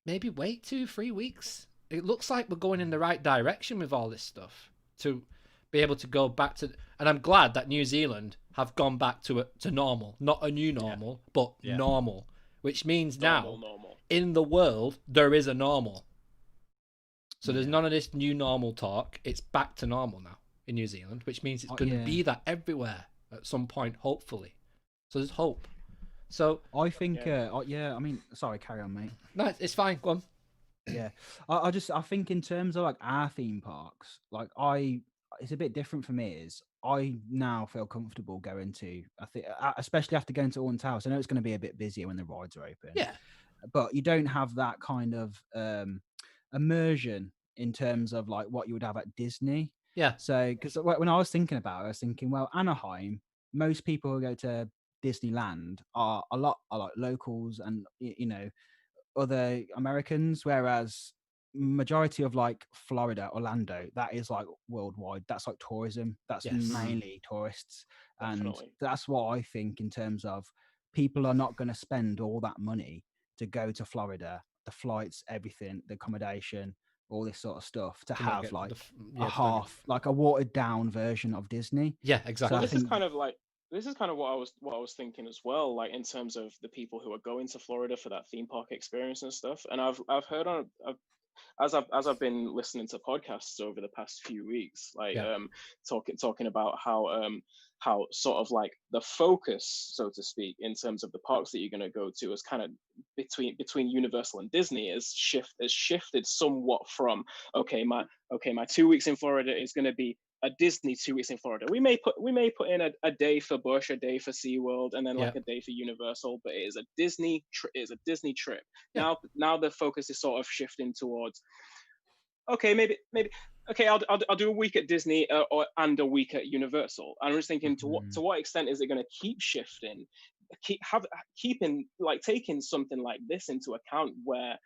maybe wait 2-3 weeks. It looks like we're going in the right direction with all this stuff to be able to go back to... And I'm glad that New Zealand have gone back to normal. Not a new normal, but normal. Which means normal. In the world, there is a normal. So there's none of this new normal talk. It's back to normal now in New Zealand, which means it's going to be that everywhere at some point, hopefully. So there's hope. So I think, I mean, sorry, carry on, mate. No, it's fine. Go on. Yeah, I think in terms of like our theme parks, like it's a bit different for me. Is I now feel comfortable going to, I think, especially after going to Untitled Chapter. I know it's going to be a bit busier when the rides are open. Yeah, but you don't have that kind of immersion in terms of like what you would have at Disney. Yeah. So, because when I was thinking about it, I was thinking, well, Anaheim, most people who go to Disneyland are like locals and, you know, other Americans, whereas majority of like Florida, Orlando, that is like worldwide. That's like tourism. That's mainly tourists. Definitely. And that's what I think in terms of people are not going to spend all that money to go to Florida, the flights, everything, the accommodation, all this sort of stuff to have like like a watered down version of Disney. Yeah, exactly. Well, this is kind of what I was thinking as well, like in terms of the people who are going to Florida for that theme park experience and stuff. And I've heard as I've been listening to podcasts over the past few weeks, like talking about how sort of like the focus, so to speak, in terms of the parks that you're going to go to is kind of between Universal and Disney is shifted somewhat from my 2 weeks in Florida is going to be a Disney 2 weeks in Florida. We may put in a day for Busch, a day for SeaWorld, and then like a day for Universal, but it is a Disney trip. Yeah. Now the focus is sort of shifting towards maybe I'll do a week at Disney and a week at Universal. And I'm just thinking to what extent is it going to keep shifting, taking something like this into account where,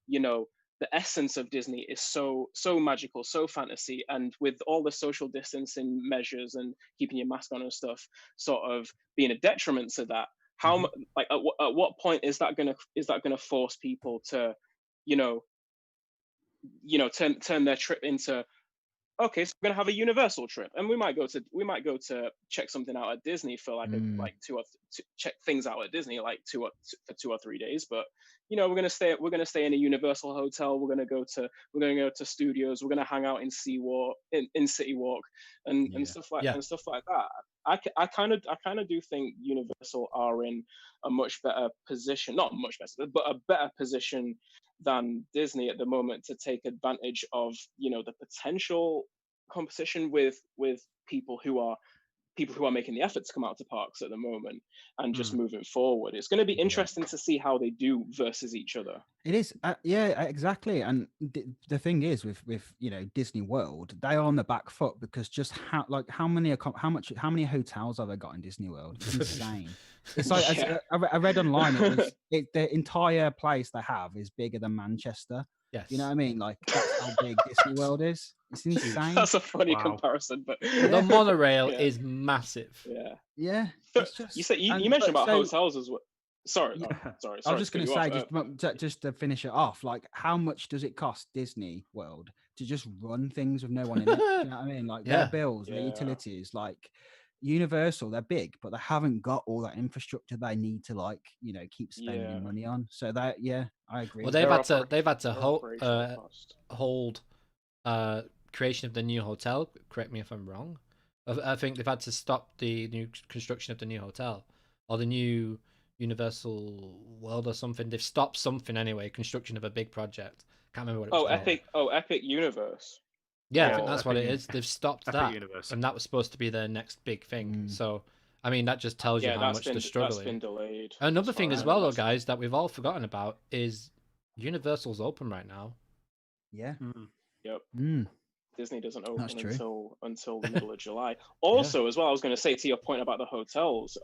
you know, the essence of Disney is so magical, so fantasy, and with all the social distancing measures and keeping your mask on and stuff, sort of being a detriment to that. How like at what point is that gonna force people to, turn their trip into, okay, so we're gonna have a Universal trip, and we might go to check something out at Disney for like check things out at Disney like for 2 or 3 days, but we're gonna stay in a Universal hotel. We're gonna go to studios. We're gonna hang out in City Walk and stuff like that. I kind of do think Universal are in a much better position, not much better, but a better position than Disney at the moment to take advantage of the potential competition with people who are making the effort to come out to parks at the moment and just moving forward. It's going to be interesting to see how they do versus each other. It is, exactly. And the thing is with Disney World, they are on the back foot because just how many hotels have they got in Disney World? It's insane. It's like I read online, the entire place they have is bigger than Manchester. Yes. You know what I mean? Like that's how big Disney World is. It's insane. That's a funny comparison, but the monorail is massive. Yeah. You mentioned about hotels as well. Sorry. I was just going to say, just to finish it off, like how much does it cost Disney World to just run things with no one in it? You know what I mean? Like their bills, their utilities, like Universal, they're big, but they haven't got all that infrastructure they need to keep spending money on. So that, I agree. Well, they've had to hold creation of the new hotel. Correct me if I'm wrong. I think they've had to stop the new construction of the new hotel or the new Universal World or something. They've stopped something anyway, construction of a big project. Can't remember what it was called. Epic Universe. Yeah, I think that's what it is. They've stopped that, Universe. and that was supposed to be their next big thing. So, I mean, that just tells you how much they're struggling. That's been delayed. Another thing as well, though, guys, that we've all forgotten about is Universal's open right now. Yeah. Yep. Disney doesn't open until the middle of July. Also, as well, I was going to say to your point about the hotels,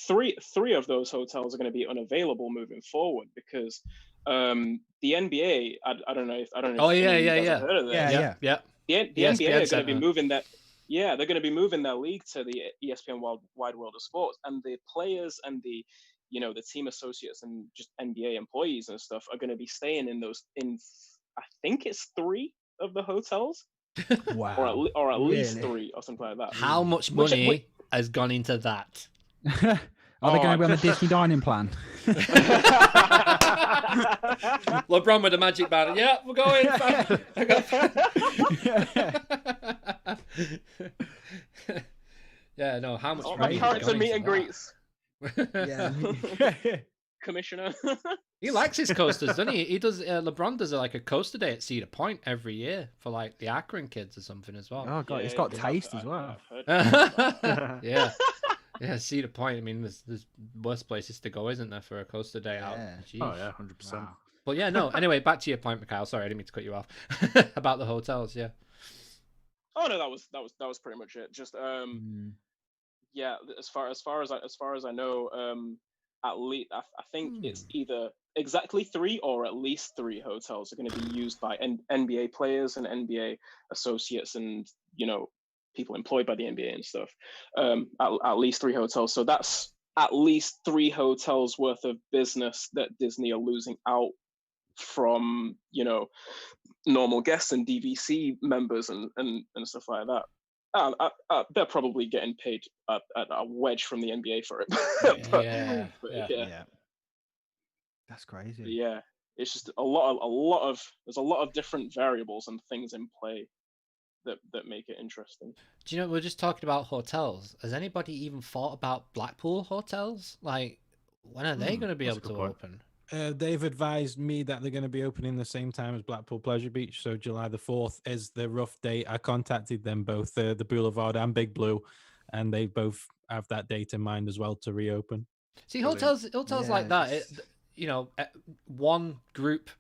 three of those hotels are going to be unavailable moving forward because the NBA. I don't know if Oh yeah. Heard of this. Yeah. The NBA are going to be moving that. Yeah, they're going to be moving their league to the ESPN Wide World of Sports, and the players and the team associates and just NBA employees and stuff are going to be staying in I think it's 3 of the hotels. Wow. Or at least 3 or something like that. How much money has gone into that? Are they going to be on the Disney dining plan? LeBron with the magic band. Yeah, we're going. Yeah, no. How much? My character meet and greets. Yeah. Commissioner. He likes his coasters, doesn't he? He does. LeBron does like a coaster day at Cedar Point every year for like the Akron kids or something as well. Oh god, it's got taste as well. Yeah. Yeah, Cedar Point. I mean, there's worse places to go, isn't there, for a coaster day out? Jeez. Oh yeah, 100%. Wow. But yeah, no. Anyway, back to your point, Mikhile. Sorry, I didn't mean to cut you off about the hotels. Yeah. Oh no, that was pretty much it. Just yeah. As far as I know, at least I think it's either exactly 3 or at least 3 hotels are going to be used by NBA players and NBA associates and people employed by the NBA and stuff. At least 3 hotels. So that's at least 3 hotels worth of business that Disney are losing out from, normal guests and DVC members and stuff like that. They're probably getting paid a wedge from the NBA for it. Yeah. That's crazy. But yeah, it's just there's a lot of different variables and things in play that make it interesting. Do you know, we're just talking about hotels. Has anybody even thought about Blackpool Hotels? Like, when are they going to be able to open? They've advised me that they're going to be opening the same time as Blackpool Pleasure Beach, so July the 4th is the rough date. I contacted them both, the Boulevard and Big Blue, and they both have that date in mind as well to reopen. See, hotels like that, one group,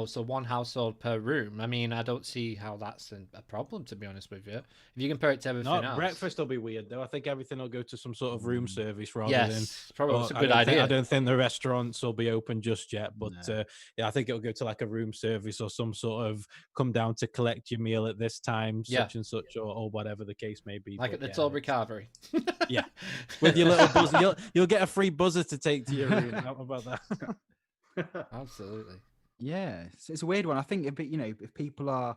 so one household per room. I mean, I don't see how that's a problem, to be honest with you. If you compare it to everything else. Breakfast will be weird, though. I think everything will go to some sort of room service rather than... probably it's a good idea. I don't think the restaurants will be open just yet, but I think it'll go to like a room service or some sort of come down to collect your meal at this time, such and such, or whatever the case may be. Like at the Tilbury Carvery. Yeah. With your little buzzer. You'll get a free buzzer to take to your room. How about that? Absolutely. Yeah, it's a weird one. I think if people are,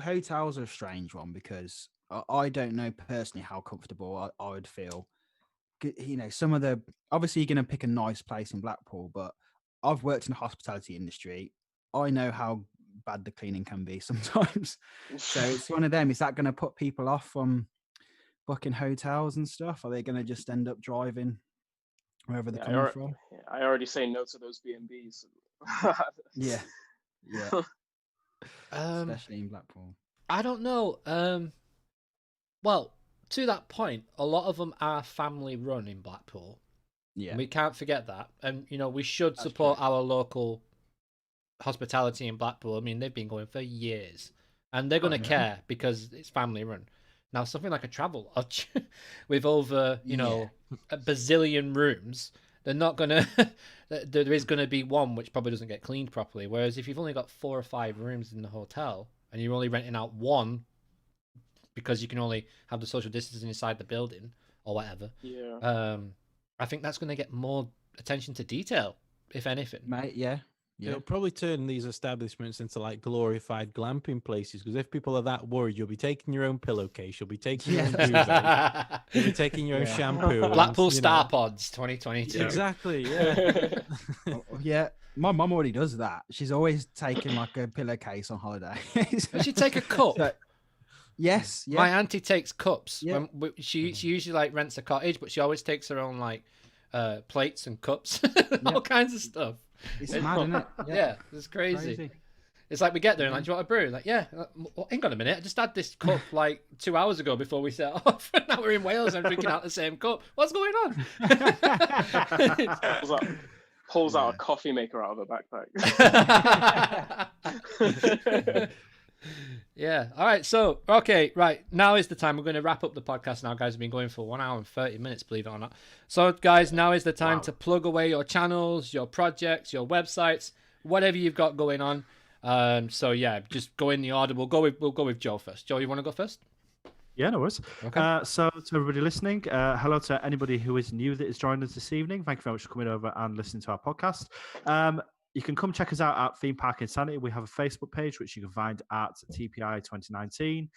hotels are a strange one because I don't know personally how comfortable I would feel. Some of the, obviously you're going to pick a nice place in Blackpool, but I've worked in the hospitality industry. I know how bad the cleaning can be sometimes. So it's one of them. Is that going to put people off from booking hotels and stuff? Are they going to just end up driving wherever they're coming from? I already say no to those B&Bs. Yeah. Especially in Blackpool. I don't know. Well, to that point, a lot of them are family run in Blackpool. Yeah. And we can't forget that. And, we should support our local hospitality in Blackpool. I mean, they've been going for years. And they're going to care because it's family run. Now, something like a Travel Lodge with over, a bazillion rooms, they're not going to... there is going to be one which probably doesn't get cleaned properly. Whereas if you've only got 4 or 5 rooms in the hotel and you're only renting out one because you can only have the social distancing inside the building or whatever, I think that's going to get more attention to detail, if anything. Mate, yeah. It'll probably turn these establishments into like glorified glamping places because if people are that worried, you'll be taking your own pillowcase, you'll be taking your own duvet, you'll be taking your own shampoo. Blackpool Star Pods 2022. Exactly, yeah. Yeah, my mum already does that. She's always taking like a pillowcase on holiday. Does she take a cup? Yes, yeah. My auntie takes cups. Yeah. She usually like rents a cottage, but she always takes her own like plates and cups, all kinds of stuff. It's mad, isn't it? Yeah, it's crazy. It's like we get there and like, do you want a brew? Like, yeah. Well, hang on a minute. I just had this cup like 2 hours ago before we set off. Now we're in Wales and I'm drinking out the same cup. What's going on? Pulls out a coffee maker out of her backpack. Yeah. All right. So, okay. Right. Now is the time. We're going to wrap up the podcast now, guys. We've been going for 1 hour and 30 minutes, believe it or not. So, guys, now is the time to plug away your channels, your projects, your websites, whatever you've got going on. So yeah, just go in the order. We'll go with Joe first. Joe, you want to go first? Yeah, no worries. Okay. So to everybody listening, hello to anybody who is new that is joining us this evening. Thank you very much for coming over and listening to our podcast. You can come check us out at Theme Park Insanity. We have a Facebook page, which you can find at TPI 2019.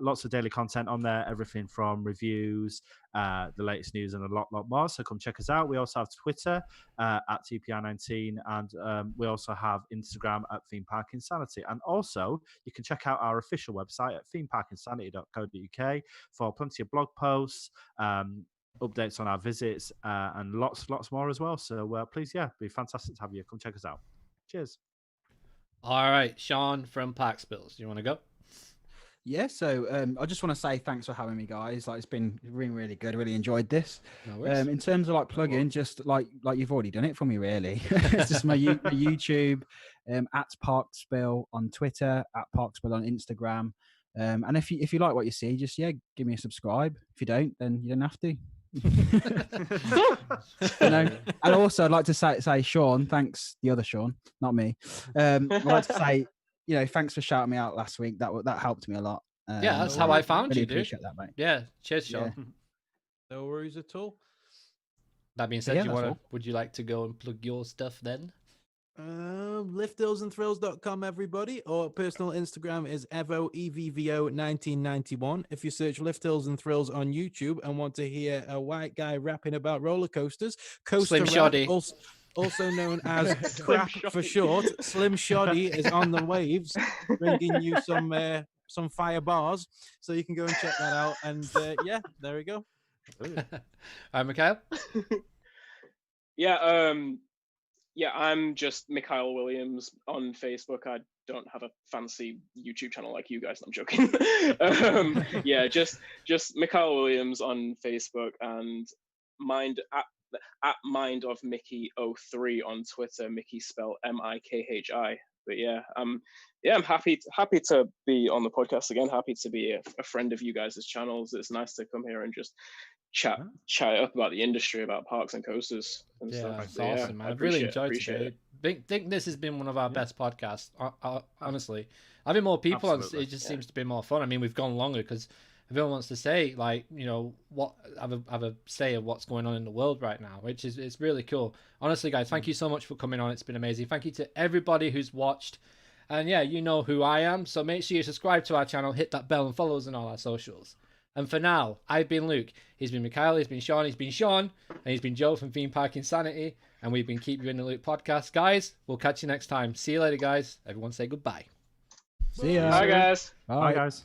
Lots of daily content on there, everything from reviews, the latest news, and a lot more. So come check us out. We also have Twitter at TPI19, and we also have Instagram at Theme Park Insanity. And also, you can check out our official website at themeparkinsanity.co.uk for plenty of blog posts, updates on our visits, and lots more as well. So please, it'd be fantastic to have you. Come check us out. Cheers. All right, Sean from ParkSpill. You want to go? Yeah, so I just want to say thanks for having me, guys. Like, it's been really good. Really enjoyed this. No worries. In terms of like plugging, just like you've already done it for me, really. It's just my YouTube, at ParkSpill on Twitter, at ParkSpill on Instagram. And if you like what you see, just give me a subscribe. If you don't, then you don't have to. And also I'd like to say Sean, thanks, the other Sean, not me. I'd like to say, thanks for shouting me out last week. That helped me a lot. Yeah, that's how I found really you, dude. Appreciate that, mate. Yeah, cheers, Sean. Yeah. No worries at all. That being said, Yeah, would you like to go and plug your stuff then? Liftdillsandthrills.com, everybody. Or personal Instagram is EVVO1991. If you search Lift Hills and Thrills on YouTube and want to hear a white guy rapping about roller coasters, Slim Shoddy, also known as Crap for short, Slim Shoddy is on the waves, bringing you some fire bars, so you can go and check that out. And there we go. Mikhile. Yeah, I'm just Mikhile Williams on Facebook. I don't have a fancy YouTube channel like you guys. I'm joking. Just Mikhile Williams on Facebook, and at Mind of Mickey 03 on Twitter. Mickey spelled Mikhi. But I'm happy to be on the podcast again. Happy to be a friend of you guys' channels. It's nice to come here and just chat up about the industry, about parks and coasters and stuff. It's awesome, man. I've really enjoyed it. Think this has been one of our best podcasts, honestly. Having more people on, it just seems to be more fun. I mean, we've gone longer because everyone wants to say, like, what have a say of what's going on in the world right now, which is it's really cool. Honestly, guys, thank you so much for coming on. It's been amazing. Thank you to everybody who's watched. And you know who I am, so make sure you subscribe to our channel, hit that bell, and follow us on all our socials. And for now, I've been Luke. He's been Mikhile. He's been Sean. He's been Sean. And he's been Joe from Theme Park Insanity. And we've been Keep You in the Loop podcast. Guys, we'll catch you next time. See you later, guys. Everyone say goodbye. See ya. Bye, guys. Bye, guys.